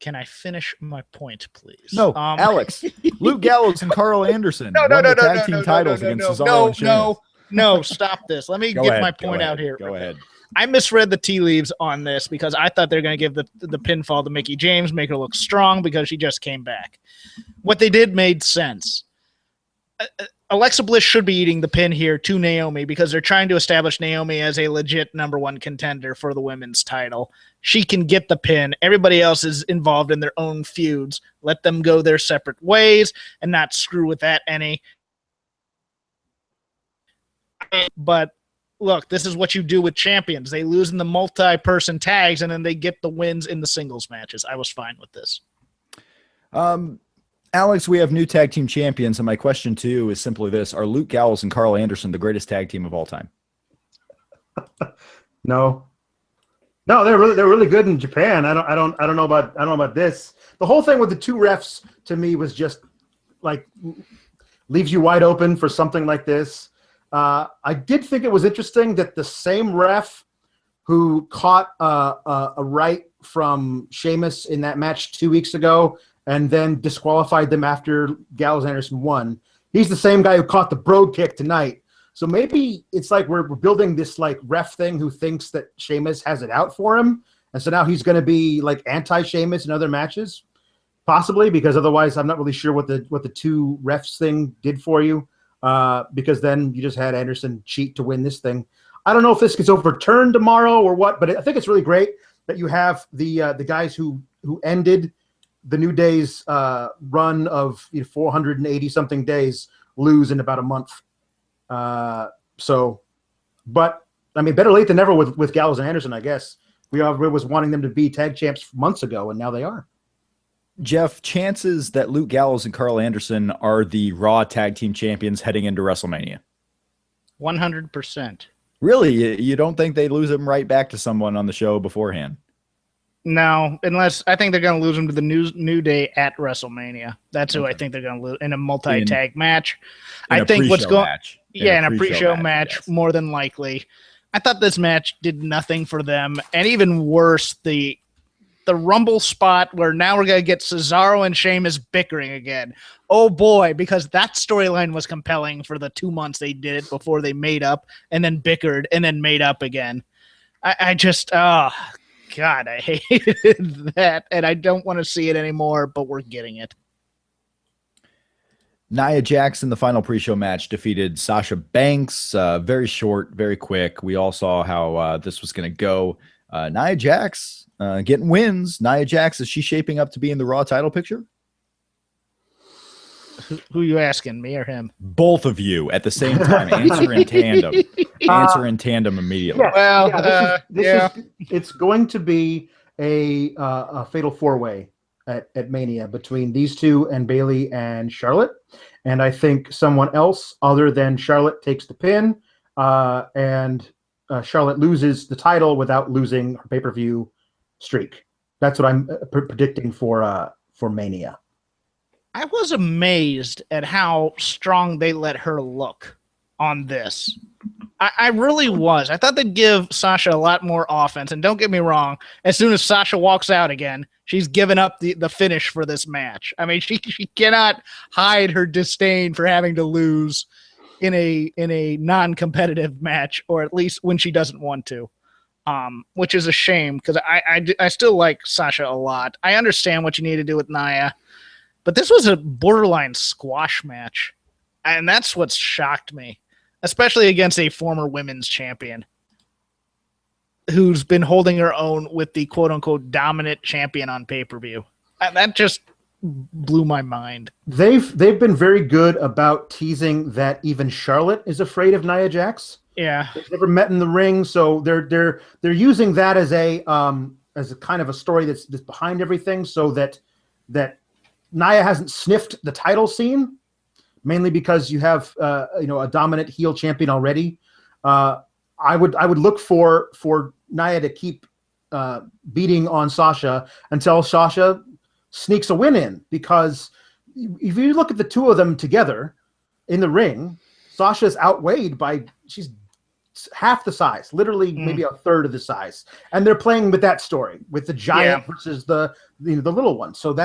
Can I finish my point, please? No, Alex. Luke Gallows and Carl Anderson won the tag team titles against Cesaro and Sheamus. No, stop this. Let me get my point out here. Go ahead. I misread the tea leaves on this because I thought they're going to give the pinfall to Mickie James, make her look strong because she just came back. What they did made sense. Alexa Bliss should be eating the pin here to Naomi because they're trying to establish Naomi as a legit #1 contender for the women's title. She can get the pin. Everybody else is involved in their own feuds. Let them go their separate ways and not screw with that any. But look, this is what you do with champions. They lose in the multi-person tags, and then they get the wins in the singles matches. I was fine with this. Alex, we have new tag team champions, and my question to you is simply this: are Luke Gallows and Carl Anderson the greatest tag team of all time? No, they're really good in Japan. I don't know about this. The whole thing with the 2 refs to me was just like leaves you wide open for something like this. I did think it was interesting that the same ref who caught a right from Sheamus in that match 2 weeks ago and then disqualified them after Gallows Anderson won, he's the same guy who caught the brogue kick tonight. So maybe it's like we're building this like ref thing who thinks that Sheamus has it out for him, and so now he's going to be like anti-Sheamus in other matches, possibly, because otherwise I'm not really sure what the 2 refs thing did for you. Because then you just had Anderson cheat to win this thing. I don't know if this gets overturned tomorrow or what, but I think it's really great that you have the guys who ended the New Day's run of 480 something days lose in about a month. But I mean, better late than never with Gallows and Anderson, I guess. We was wanting them to be tag champs months ago, and now they are. Jeff, chances that Luke Gallows and Carl Anderson are the Raw tag team champions heading into WrestleMania? 100%. Really? You don't think they lose them right back to someone on the show beforehand? No, unless I think they're going to lose them to the New Day at WrestleMania. That's who I think they're going to lose in a multi-tag match. I think what's going in a pre-show match, yes. More than likely. I thought this match did nothing for them, and even worse, the Rumble spot where now we're going to get Cesaro and Sheamus bickering again. Oh boy, because that storyline was compelling for the 2 months they did it before they made up and then bickered and then made up again. I just, God, I hated that, and I don't want to see it anymore, but we're getting it. Nia Jax in the final pre-show match defeated Sasha Banks. Very short, very quick. We all saw how this was going to go. Nia Jax getting wins. Nia Jax, is she shaping up to be in the Raw title picture? Who are you asking, me or him? Both of you at the same time. Answer in tandem. Answer in tandem immediately. Yes, well, it's going to be a fatal four-way at Mania between these two and Bayley and Charlotte. And I think someone else other than Charlotte takes the pin, and Charlotte loses the title without losing her pay-per-view streak. That's what I'm predicting for Mania. I was amazed at how strong they let her look on this. I really was. I thought they'd give Sasha a lot more offense. And don't get me wrong, as soon as Sasha walks out again, she's given up the finish for this match. I mean, she cannot hide her disdain for having to lose in a non-competitive match, or at least when she doesn't want to, which is a shame because I still like Sasha a lot. I understand what you need to do with Nia, but this was a borderline squash match, and that's what's shocked me, especially against a former women's champion who's been holding her own with the quote-unquote dominant champion on pay-per-view. That just blew my mind. They've been very good about teasing that even Charlotte is afraid of Nia Jax. Yeah, they've never met in the ring, so they're using that as a kind of a story that's behind everything, so that Nia hasn't sniffed the title scene, mainly because you have a dominant heel champion already. I would look for Nia to keep beating on Sasha until Sasha sneaks a win in, because if you look at the two of them together in the ring, Sasha's outweighed she's half the size, literally maybe a third of the size, and they're playing with that story with the giant versus the little one. So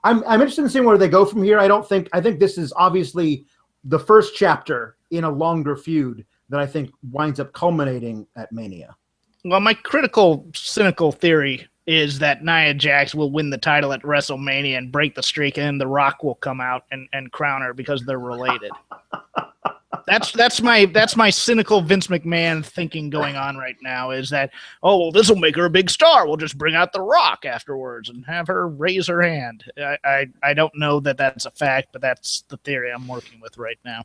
I'm interested in seeing where they go from here. I think this is obviously the first chapter in a longer feud that I think winds up culminating at Mania. Well, my critical, cynical theory is that Nia Jax will win the title at WrestleMania and break the streak, and The Rock will come out and crown her because they're related. That's my cynical Vince McMahon thinking going on right now, is that, oh, well, this will make her a big star. We'll just bring out The Rock afterwards and have her raise her hand. I don't know that that's a fact, but that's the theory I'm working with right now.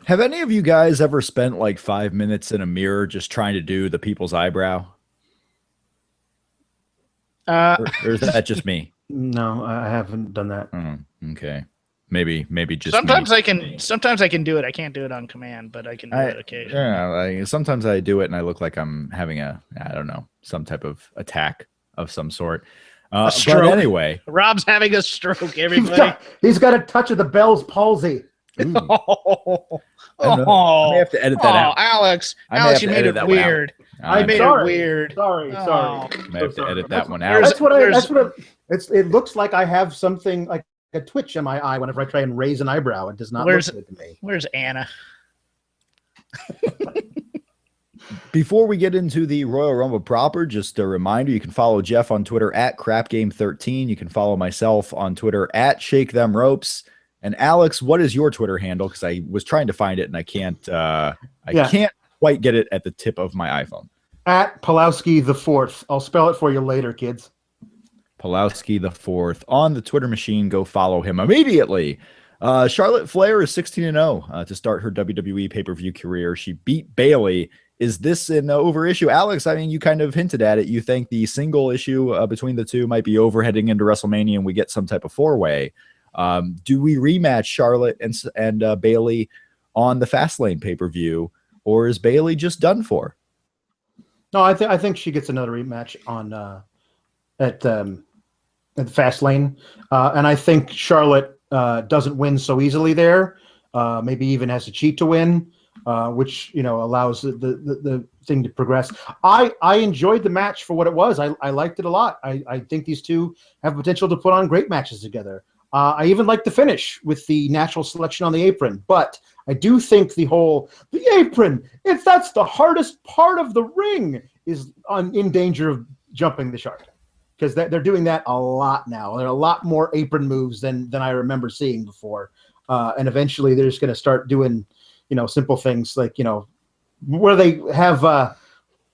Have any of you guys ever spent like 5 minutes in a mirror just trying to do the people's eyebrow? Or is that just me? No, I haven't done that. Okay. Maybe just sometimes me. I can do it. I can't do it on command, but I can do it occasionally. Yeah, sometimes I do it and I look like I'm having some type of attack of some sort. A stroke. But anyway, Rob's having a stroke. Everybody, he's got a touch of the Bell's palsy. I may have to edit that out. Alex, you made it weird. I made it weird. Sorry. I may have to edit that one out. It looks like I have something like a twitch in my eye whenever I try and raise an eyebrow. It does not look good to me. Where's Anna? Before we get into the Royal Rumble proper, just a reminder, you can follow Jeff on Twitter at CrapGame13. You can follow myself on Twitter at ShakeThemRopes. And Alex, what is your Twitter handle? Because I was trying to find it and I can't can't quite get it at the tip of my iPhone. At Pulowski the Fourth. I'll spell it for you later, kids. Pulowski the Fourth on the Twitter machine. Go follow him immediately. Charlotte Flair is 16-0 to start her WWE pay-per-view career. She beat Bayley. Is this an over issue? Alex, I mean, you kind of hinted at it. You think the single issue between the two might be over heading into WrestleMania and we get some type of four-way. Do we rematch Charlotte and Bayley on the Fastlane pay-per-view, or is Bayley just done for? No, I think she gets another rematch on at the fast lane. And I think Charlotte doesn't win so easily there. Maybe even has to cheat to win, which allows the thing to progress. I enjoyed the match for what it was. I liked it a lot. I think these two have potential to put on great matches together. I even liked the finish with the natural selection on the apron, but I do think the apron, that's the hardest part of the ring, is in danger of jumping the shark, because they're doing that a lot now. There are a lot more apron moves than I remember seeing before, and eventually they're just going to start doing simple things like where they have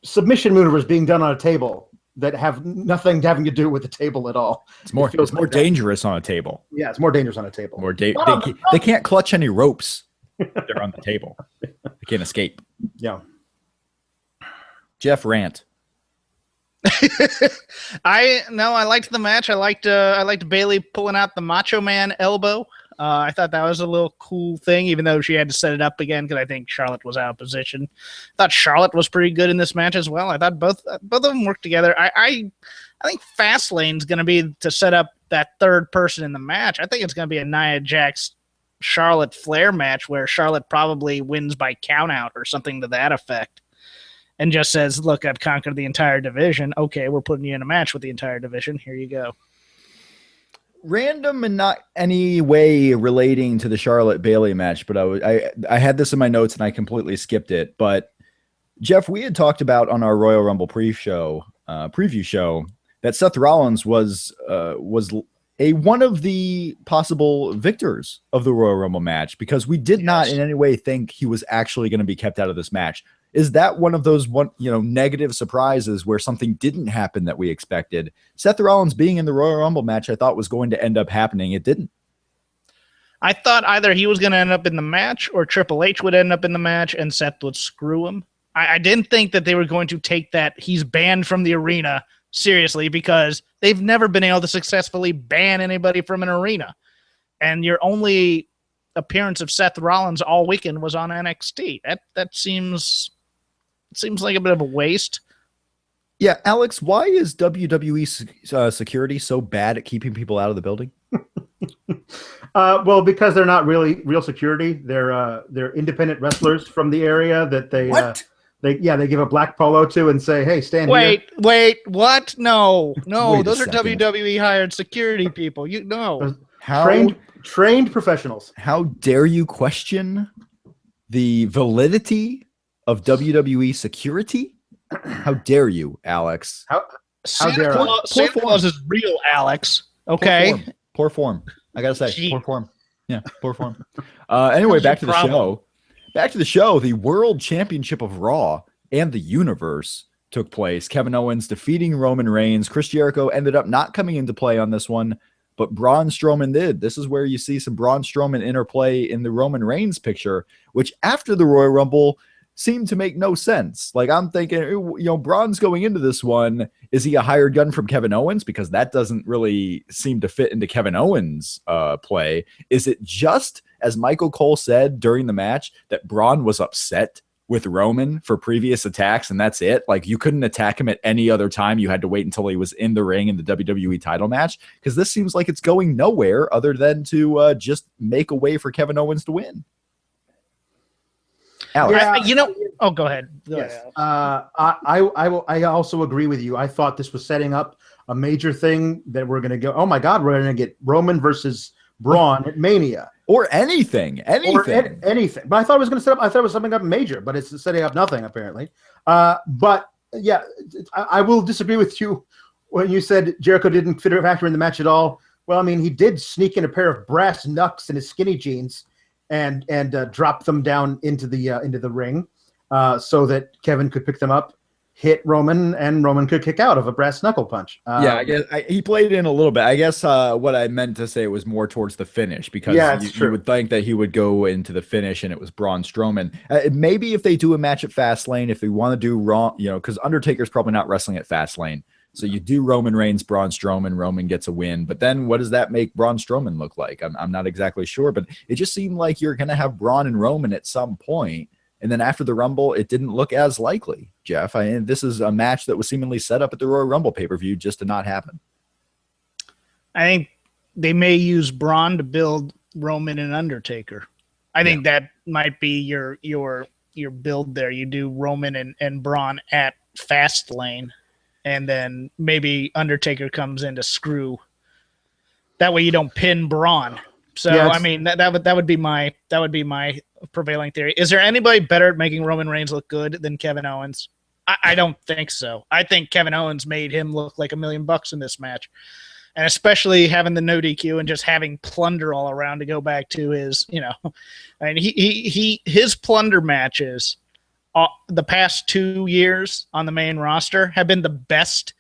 submission maneuvers being done on a table that have nothing having to do with the table at all. It's more dangerous on a table. Yeah, it's more dangerous on a table. They can't clutch any ropes. They're on the table. They can't escape. Yeah. Jeff, rant. I liked the match. I liked Bayley pulling out the Macho Man elbow. I thought that was a little cool thing, even though she had to set it up again because I think Charlotte was out of position. I thought Charlotte was pretty good in this match as well. I thought both of them worked together. I think Fastlane's going to be to set up that third person in the match. I think it's going to be a Nia Jax Charlotte Flair match where Charlotte probably wins by countout or something to that effect, and just says, "Look, I've conquered the entire division. Okay, we're putting you in a match with the entire division. Here you go." Random and not any way relating to the Charlotte Bayley match, but I had this in my notes and I completely skipped it. But Jeff, we had talked about on our Royal Rumble preview show that Seth Rollins was one of the possible victors of the Royal Rumble match, because we did not in any way think he was actually going to be kept out of this match. Is that one of those negative surprises where something didn't happen that we expected? Seth Rollins being in the Royal Rumble match, I thought was going to end up happening. It didn't. I thought either he was going to end up in the match or Triple H would end up in the match and Seth would screw him. I didn't think that they were going to take that he's banned from the arena seriously, because they've never been able to successfully ban anybody from an arena. And your only appearance of Seth Rollins all weekend was on NXT. That seems like a bit of a waste. Yeah, Alex, why is WWE security so bad at keeping people out of the building? Well, because they're not really real security. They're independent wrestlers from the area that they give a black polo to and say, "Hey, stand here." Wait, what? No, Wait those are second. WWE hired security people. Trained professionals. How dare you question the validity of WWE security? How dare you, Alex? How dare I? Santa Claus is real, Alex. Okay. Poor form. I gotta say, Gee. poor form. Yeah, poor form. Anyway, back to the show. Back to the show. The World Championship of Raw and the Universe took place. Kevin Owens defeating Roman Reigns. Chris Jericho ended up not coming into play on this one, but Braun Strowman did. This is where you see some Braun Strowman interplay in the Roman Reigns picture, which after the Royal Rumble seemed to make no sense. Like, I'm thinking, Braun's going into this one. Is he a hired gun from Kevin Owens? Because that doesn't really seem to fit into Kevin Owens' play. Is it just, as Michael Cole said during the match, that Braun was upset with Roman for previous attacks, and that's it? Like, you couldn't attack him at any other time. You had to wait until he was in the ring in the WWE title match? Because this seems like it's going nowhere other than to just make a way for Kevin Owens to win. Alex. Yeah. Go ahead. Yes. I also agree with you. I thought this was setting up a major thing that we're going to go, oh my God, we're going to get Roman versus Braun at Mania. Or anything. Anything. But I thought it was going to set up, I thought it was something up major, but it's setting up nothing apparently. But yeah, I will disagree with you when you said Jericho didn't factor in the match at all. Well, I mean, he did sneak in a pair of brass knucks in his skinny jeans and drop them down into the ring so that Kevin could pick them up, hit Roman, and Roman could kick out of a brass knuckle punch. I guess he played in a little bit. I guess what I meant to say was more towards the finish, because you would think that he would go into the finish and it was Braun Strowman. Maybe if they do a match at Fastlane, if they want to do Raw, because Undertaker's probably not wrestling at Fastlane. So you do Roman Reigns, Braun Strowman, Roman gets a win. But then what does that make Braun Strowman look like? I'm not exactly sure, but it just seemed like you're going to have Braun and Roman at some point. And then after the Rumble, it didn't look as likely, Jeff. This is a match that was seemingly set up at the Royal Rumble pay-per-view just to not happen. I think they may use Braun to build Roman and Undertaker. I think that might be your build there. You do Roman and Braun at Fastlane, and then maybe Undertaker comes in to screw. That way you don't pin Braun. So I mean that would be my prevailing theory. Is there anybody better at making Roman Reigns look good than Kevin Owens? I don't think so. I think Kevin Owens made him look like $1 million in this match. And especially having the no DQ and just having plunder all around to go back to his, I mean, his plunder matches the past 2 years on the main roster have been the best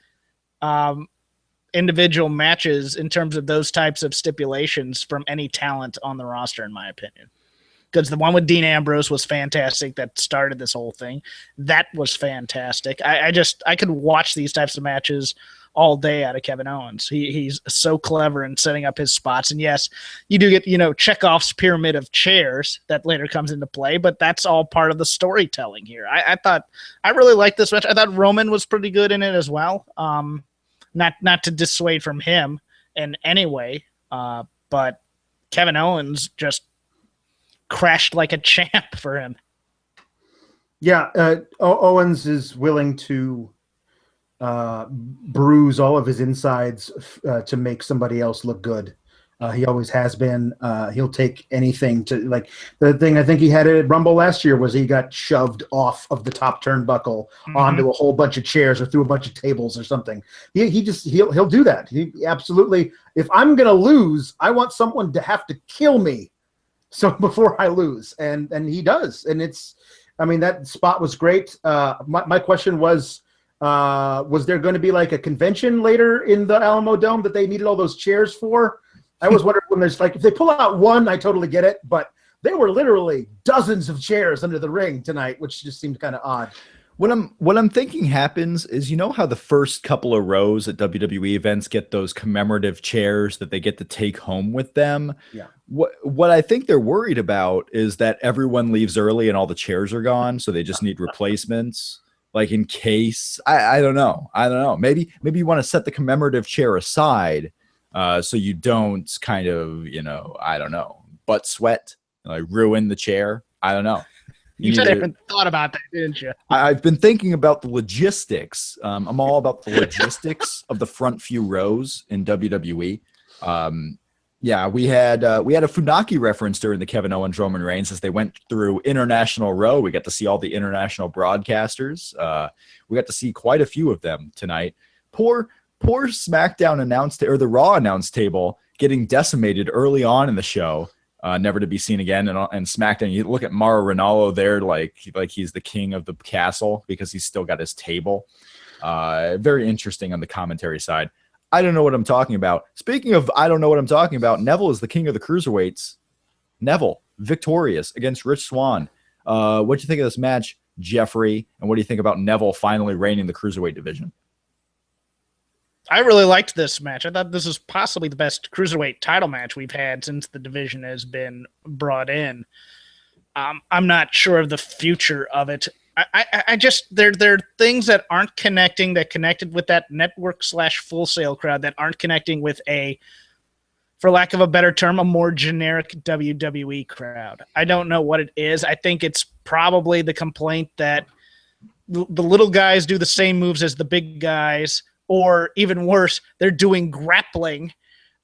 individual matches in terms of those types of stipulations from any talent on the roster, in my opinion. Because the one with Dean Ambrose was fantastic. That started this whole thing. That was fantastic. I could watch these types of matches all day out of Kevin Owens. He's so clever in setting up his spots. And yes, you do get, Chekhov's pyramid of chairs that later comes into play, but that's all part of the storytelling here. I really liked this match. I thought Roman was pretty good in it as well. Not to dissuade from him in any way, but Kevin Owens just crashed like a champ for him. Yeah, Owens is willing to bruise all of his insides to make somebody else look good. He always has been. He'll take anything to, like, the thing I think he had at Rumble last year was he got shoved off of the top turnbuckle onto a whole bunch of chairs or through a bunch of tables or something. He'll do that. He absolutely. If I'm gonna lose, I want someone to have to kill me, so before I lose, and he does. And that spot was great. My question was there going to be like a convention later in the Alamo Dome that they needed all those chairs for? I was wondering when there's if they pull out one, I totally get it, but there were literally dozens of chairs under the ring tonight, which just seemed kind of odd. What I'm thinking happens is, how the first couple of rows at WWE events get those commemorative chairs that they get to take home with them. Yeah. What I think they're worried about is that everyone leaves early and all the chairs are gone, so they just need replacements. Like, in case, I don't know. Maybe you want to set the commemorative chair aside, so you don't kind of, butt sweat, ruin the chair. I don't know. You haven't thought about that, didn't you? I've been thinking about the logistics. I'm all about the logistics of the front few rows in WWE. Yeah, we had a Funaki reference during the Kevin Owens Roman Reigns as they went through International Row. We got to see all the international broadcasters. We got to see quite a few of them tonight. Poor SmackDown or the Raw announce table getting decimated early on in the show. Never to be seen again. And SmackDown, you look at Mauro Ranallo there like he's the king of the castle because he's still got his table. Very interesting on the commentary side. I don't know what I'm talking about. Speaking of I don't know what I'm talking about, Neville is the king of the cruiserweights. Neville, victorious against Rich Swann. What do you think of this match, Jeffrey? And what do you think about Neville finally reigning the cruiserweight division? I really liked this match. I thought this was possibly the best cruiserweight title match we've had since the division has been brought in. I'm not sure of the future of it. I just there are things that aren't connecting that connected with that network / Full Sail crowd that aren't connecting with for lack of a better term, a more generic WWE crowd. I don't know what it is. I think it's probably the complaint that the little guys do the same moves as the big guys. Or even worse, they're doing grappling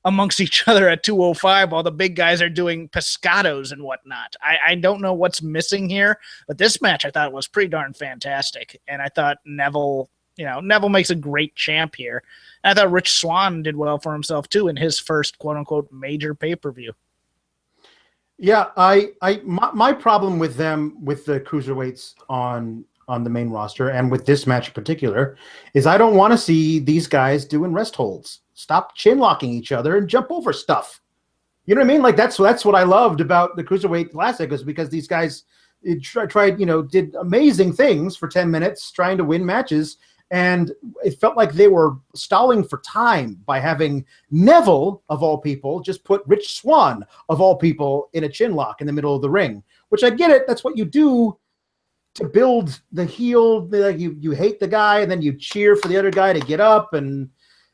amongst each other at 205 while the big guys are doing pescados and whatnot. I don't know what's missing here, but this match I thought was pretty darn fantastic. And I thought Neville makes a great champ here. And I thought Rich Swann did well for himself too in his first quote unquote major pay-per-view. Yeah, my problem with them, with the cruiserweights on the main roster and with this match in particular, is I don't want to see these guys doing rest holds. Stop chin locking each other and jump over stuff. You know what I mean? Like that's what I loved about the Cruiserweight Classic, is because these guys did amazing things for 10 minutes trying to win matches, and it felt like they were stalling for time by having Neville, of all people, just put Rich Swann, of all people, in a chin lock in the middle of the ring, which I get it. That's what you do to build the heel. Like you hate the guy, and then you cheer for the other guy to get up, and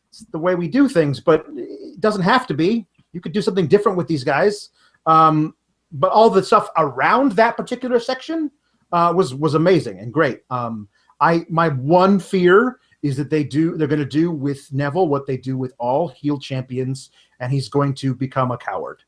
it's the way we do things. But it doesn't have to be. You could do something different with these guys. But all the stuff around that particular section was amazing and great. My one fear is that they're going to do with Neville what they do with all heel champions, and he's going to become a coward.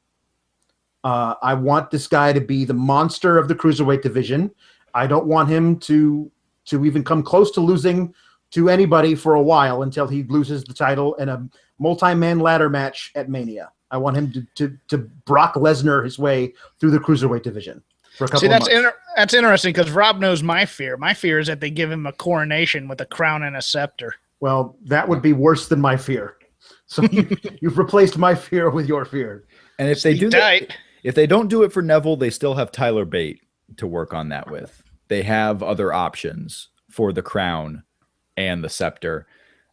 I want this guy to be the monster of the Cruiserweight division. I don't want him to even come close to losing to anybody for a while until he loses the title in a multi-man ladder match at Mania. I want him to Brock Lesnar his way through the Cruiserweight division for a couple of months. That's interesting because Rob knows my fear. My fear is that they give him a coronation with a crown and a scepter. Well, that would be worse than my fear. So you've replaced my fear with your fear. And if they do that, if they don't do it for Neville, they still have Tyler Bate to work on that with. They have other options for the crown and the scepter.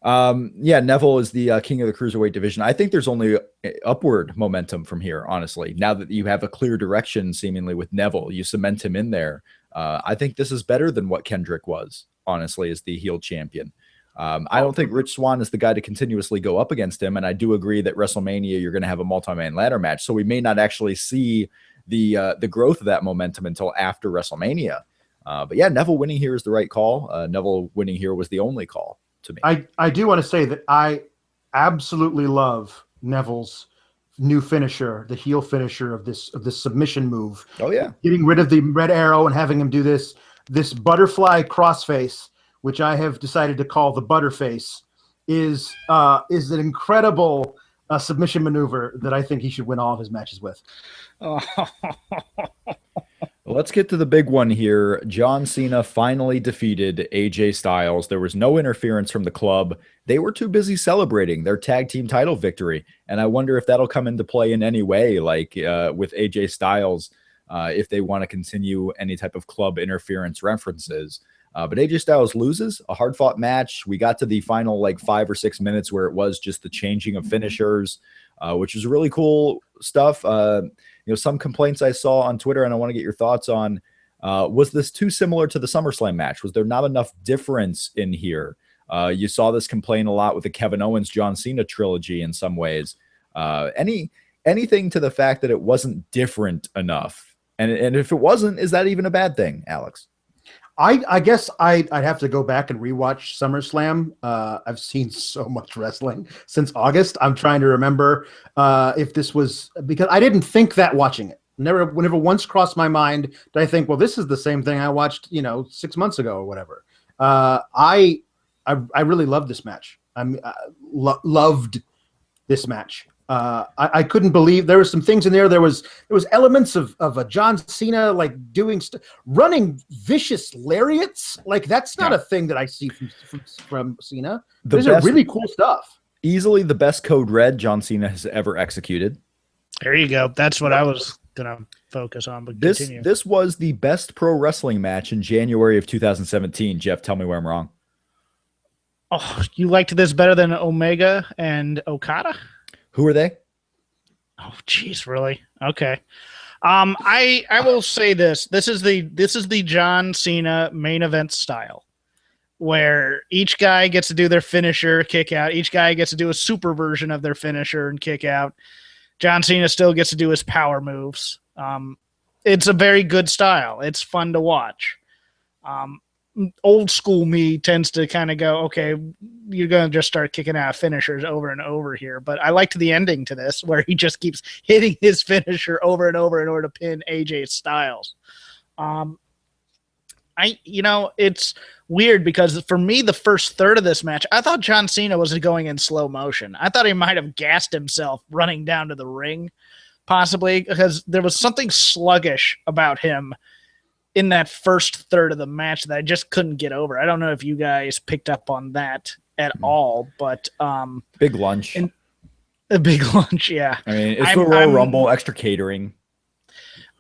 Neville is the king of the Cruiserweight division. I think there's only upward momentum from here, honestly. Now that you have a clear direction, seemingly, with Neville, you cement him in there. I think this is better than what Kendrick was, honestly, as the heel champion. I don't think Rich Swann is the guy to continuously go up against him, and I do agree that WrestleMania, you're going to have a multi-man ladder match, so we may not actually see the growth of that momentum until after WrestleMania. But yeah, Neville winning here is the right call. Neville winning here was the only call. To me. I do want to say that I absolutely love Neville's new finisher, the heel finisher of this submission move. Oh yeah, getting rid of the red arrow and having him do this butterfly crossface, which I have decided to call the butterface, is an incredible submission maneuver that I think he should win all of his matches with. Let's get to the big one here. John Cena finally defeated AJ Styles. There was no interference from the club. They were too busy celebrating their tag team title victory. And I wonder if that'll come into play in any way, like with AJ Styles, if they want to continue any type of club interference references. But AJ Styles loses a hard-fought match. We got to the final 5 or 6 minutes where it was just the changing of finishers, which was really cool stuff. Some complaints I saw on Twitter, and I want to get your thoughts on, was this too similar to the SummerSlam match? Was there not enough difference in here? You saw this complaint a lot with the Kevin Owens, John Cena trilogy in some ways. Anything to the fact that it wasn't different enough? And if it wasn't, is that even a bad thing, Alex? I guess I'd have to go back and rewatch SummerSlam. I've seen so much wrestling since August. I'm trying to remember if this was, because I didn't think that watching it. Whenever once crossed my mind, did I think, well, this is the same thing I watched, 6 months ago or whatever. I really loved this match. Loved this match. I couldn't believe there was some things in there. There was elements of a John Cena doing running vicious lariats. That's not a thing that I see from Cena. These are really cool stuff. Easily the best code red John Cena has ever executed. There you go. That's what I was gonna focus on. But this was the best pro wrestling match in January of 2017. Jeff, tell me where I'm wrong. Oh, you liked this better than Omega and Okada? Who are they? Oh, geez, really? Okay. I will say this. This is the John Cena main event style, where each guy gets to do their finisher, kick out. Each guy gets to do a super version of their finisher and kick out. John Cena still gets to do his power moves. It's a very good style. It's fun to watch. Old school me tends to kind of go, okay, you're going to just start kicking out finishers over and over here. But I liked the ending to this where he just keeps hitting his finisher over and over in order to pin AJ Styles. It's weird because for me, the first third of this match, I thought John Cena was going in slow motion. I thought he might have gassed himself running down to the ring, possibly, because there was something sluggish about him in that first third of the match that I just couldn't get over. I don't know if you guys picked up on that at all, but big lunch. A big lunch, yeah. I mean, it's the Royal Rumble, extra catering.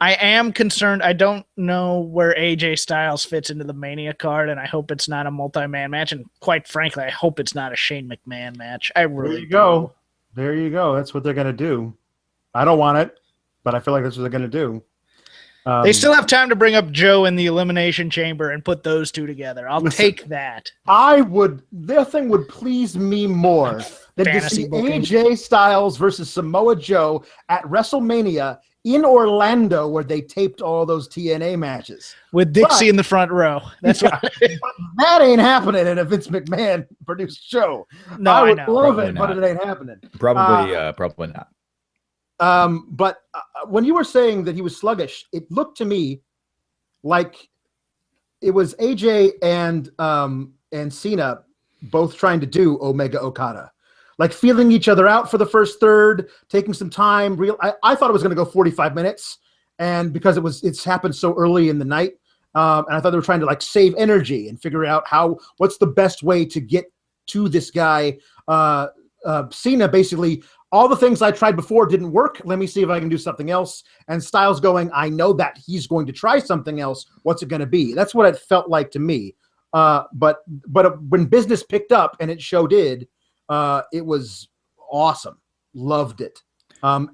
I am concerned. I don't know where AJ Styles fits into the Mania card, and I hope it's not a multi-man match. And quite frankly, I hope it's not a Shane McMahon match. I really There you go. There you go. That's what they're going to do. I don't want it, but I feel like that's what they're going to do. They still have time to bring up Joe in the Elimination Chamber and put those two together. I'll take that. Nothing would please me more than to see AJ Styles versus Samoa Joe at WrestleMania in Orlando, where they taped all those TNA matches. With Dixie in the front row. That's what. That ain't happening in a Vince McMahon produced show. No, I would love Probably it, not. but it ain't happening. Probably not. But when you were saying that he was sluggish, it looked to me like it was AJ and Cena both trying to do Omega Okada, like feeling each other out for the first third, taking some time. I thought it was going to go 45 minutes, and because it's happened so early in the night, and I thought they were trying to like save energy and figure out what's the best way to get to this guy. Cena basically, all the things I tried before didn't work. Let me see if I can do something else. And Styles going, I know that he's going to try something else. What's it going to be? That's what it felt like to me. But when business picked up, and it did, it was awesome. Loved it. And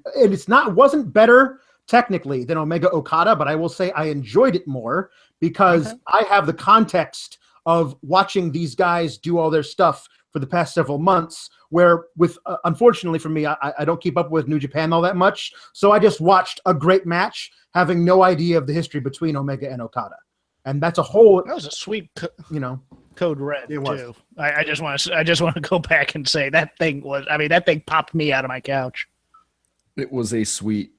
wasn't better technically than Omega Okada, but I will say I enjoyed it more because I have the context of watching these guys do all their stuff for the past several months, where unfortunately for me, I don't keep up with New Japan all that much. So I just watched a great match, having no idea of the history between Omega and Okada. And that's that was a sweet, Code Red it was. too. I just want to go back and say that thing popped me out of my couch. It was a sweet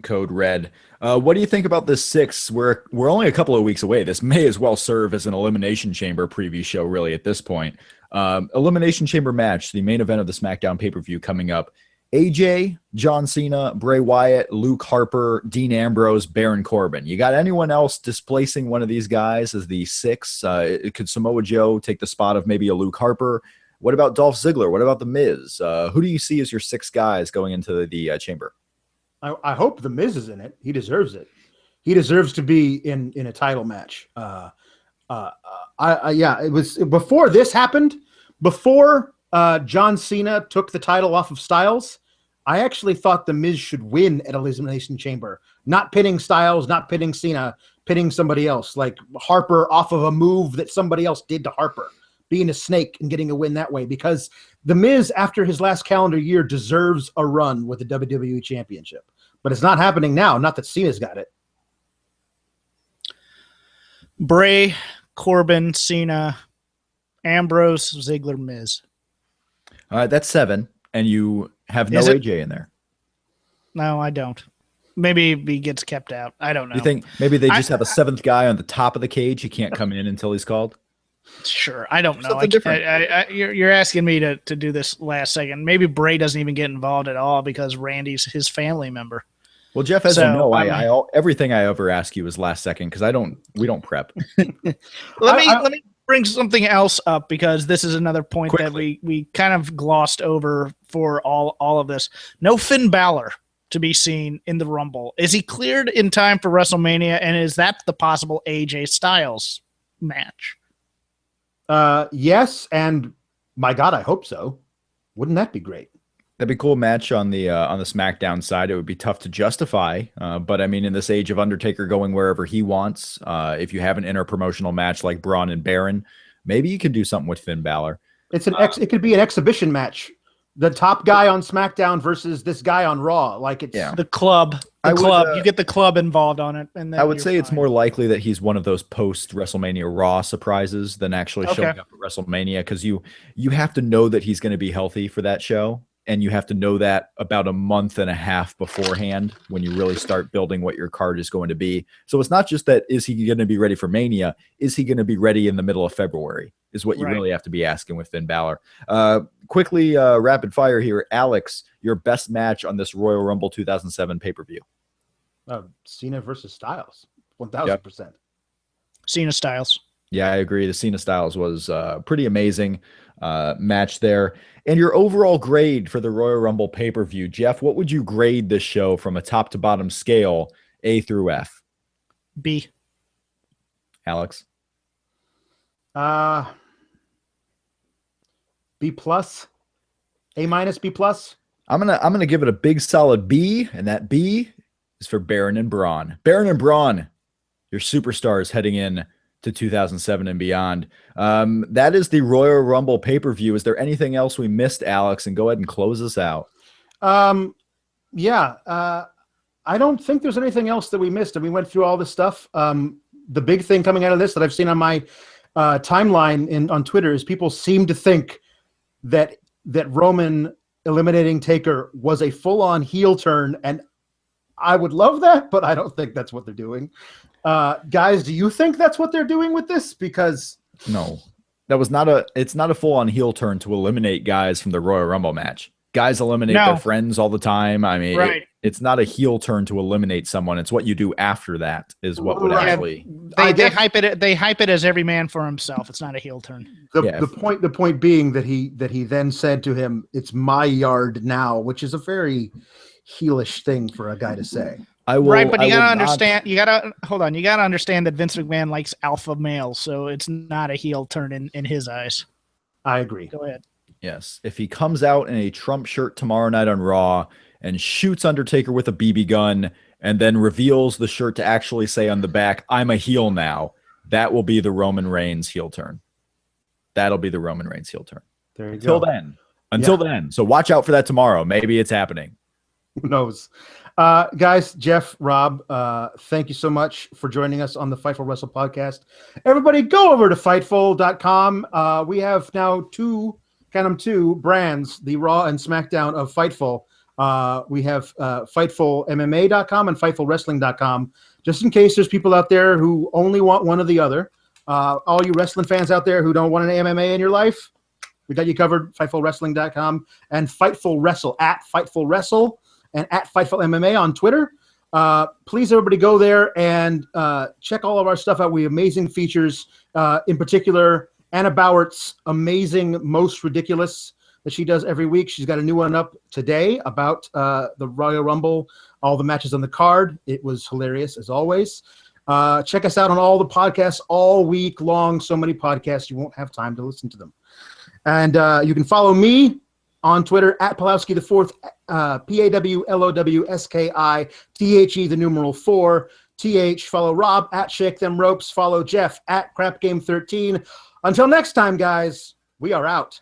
Code Red. What do you think about this 6? We're only a couple of weeks away. This may as well serve as an Elimination Chamber preview show, really, at this point. Elimination Chamber match, the main event of the SmackDown pay-per-view coming up. AJ, John Cena, Bray Wyatt, Luke Harper, Dean Ambrose, Baron Corbin. You got anyone else displacing one of these guys as the 6? Could Samoa Joe take the spot of maybe a Luke Harper? What about Dolph Ziggler? What about The Miz? Who do you see as your 6 guys going into the chamber? I hope The Miz is in it. He deserves it. He deserves to be in a title match. It was before this happened. Before John Cena took the title off of Styles, I actually thought The Miz should win at Elimination Chamber. Not pitting Styles, not pitting Cena, pitting somebody else, like Harper off of a move that somebody else did to Harper, being a snake and getting a win that way. Because The Miz, after his last calendar year, deserves a run with the WWE Championship. But it's not happening now. Not that Cena's got it. Bray, Corbin, Cena, Ambrose, Ziggler, Miz. All right, that's 7, and you have no AJ in there. No, I don't. Maybe he gets kept out. I don't know. You think maybe they just have a 7th guy on the top of the cage? He can't come in until he's called? Sure, I don't know. Something different. You're asking me to do this last second. Maybe Bray doesn't even get involved at all because Randy's his family member. Well, Jeff, as you know, everything I ever ask you is last second because we don't prep. Let me bring something else up because this is another point that we kind of glossed over for all of this. No Finn Balor to be seen in the Rumble. Is he cleared in time for WrestleMania, and is that the possible AJ Styles match? Yes, and my God, I hope so. Wouldn't that be great? That'd be a cool match on the SmackDown side. It would be tough to justify, but I mean, in this age of Undertaker going wherever he wants, if you have an interpromotional match like Braun and Baron, maybe you can do something with Finn Balor. It could be an exhibition match. The top guy on SmackDown versus this guy on Raw. The club. You get the club involved on it, and then I would say it's more likely that he's one of those post WrestleMania Raw surprises than actually showing up at WrestleMania, because you have to know that he's going to be healthy for that show. And you have to know that about a month and a half beforehand when you really start building what your card is going to be. So it's not just that, is he going to be ready for Mania? Is he going to be ready in the middle of February is what you really have to be asking with Finn Balor. Quickly, rapid fire here. Alex, your best match on this Royal Rumble 2007 pay-per-view? Cena versus Styles, 1,000%. Yep. Cena Styles. Yeah, I agree. The Cena Styles was pretty amazing match there. And your overall grade for the Royal Rumble pay-per-view, Jeff, what would you grade this show from a top to bottom scale, A through F? B. Alex? B plus, A minus, B plus. I'm gonna give it a big solid B, and that B is for Baron and Braun. Baron and Braun, your superstars heading in to 2007 and beyond. That is the Royal Rumble pay-per-view. Is there anything else we missed, Alex? And go ahead and close us out. I don't think there's anything else that we missed. And we went through all this stuff. The big thing coming out of this that I've seen on my timeline on Twitter is people seem to think that Roman eliminating Taker was a full-on heel turn, and I would love that, but I don't think that's what they're doing. Guys, do you think that's what they're doing with this? Because no, it's not a full-on heel turn to eliminate guys from the Royal Rumble match. Guys eliminate their friends all the time. I mean, right. It's not a heel turn to eliminate someone. It's what you do after that is what would actually. They hype it. They hype it as every man for himself. It's not a heel turn. The point being that he then said to him, "It's my yard now," which is a very heelish thing for a guy to say. Right, but you gotta understand. You gotta hold on. You gotta understand that Vince McMahon likes alpha males, so it's not a heel turn in his eyes. I agree. Go ahead. Yes, if he comes out in a Trump shirt tomorrow night on Raw and shoots Undertaker with a BB gun and then reveals the shirt to actually say on the back, "I'm a heel now," that will be the Roman Reigns heel turn. That'll be the Roman Reigns heel turn. There you go. Until then. So watch out for that tomorrow. Maybe it's happening. Who knows? Guys, Jeff, Rob, thank you so much for joining us on the Fightful Wrestle podcast. Everybody go over to Fightful.com. We have now two brands, the Raw and SmackDown of Fightful. We have FightfulMMA.com and FightfulWrestling.com. Just in case there's people out there who only want one or the other. All you wrestling fans out there who don't want an MMA in your life, we got you covered. FightfulWrestling.com and Fightful Wrestle at Fightful Wrestle and at Fightful MMA on Twitter. Please, everybody, go there and check all of our stuff out. We have amazing features, in particular, Anna Bowert's amazing Most Ridiculous that she does every week. She's got a new one up today about the Royal Rumble, all the matches on the card. It was hilarious, as always. Check us out on all the podcasts all week long. So many podcasts, you won't have time to listen to them. And you can follow me on Twitter at Pawlowski IV, PAWLOWSKITHE, the numeral 4, TH. Follow Rob at Shake Them Ropes. Follow Jeff at Crap Game 13. Until next time, guys, we are out.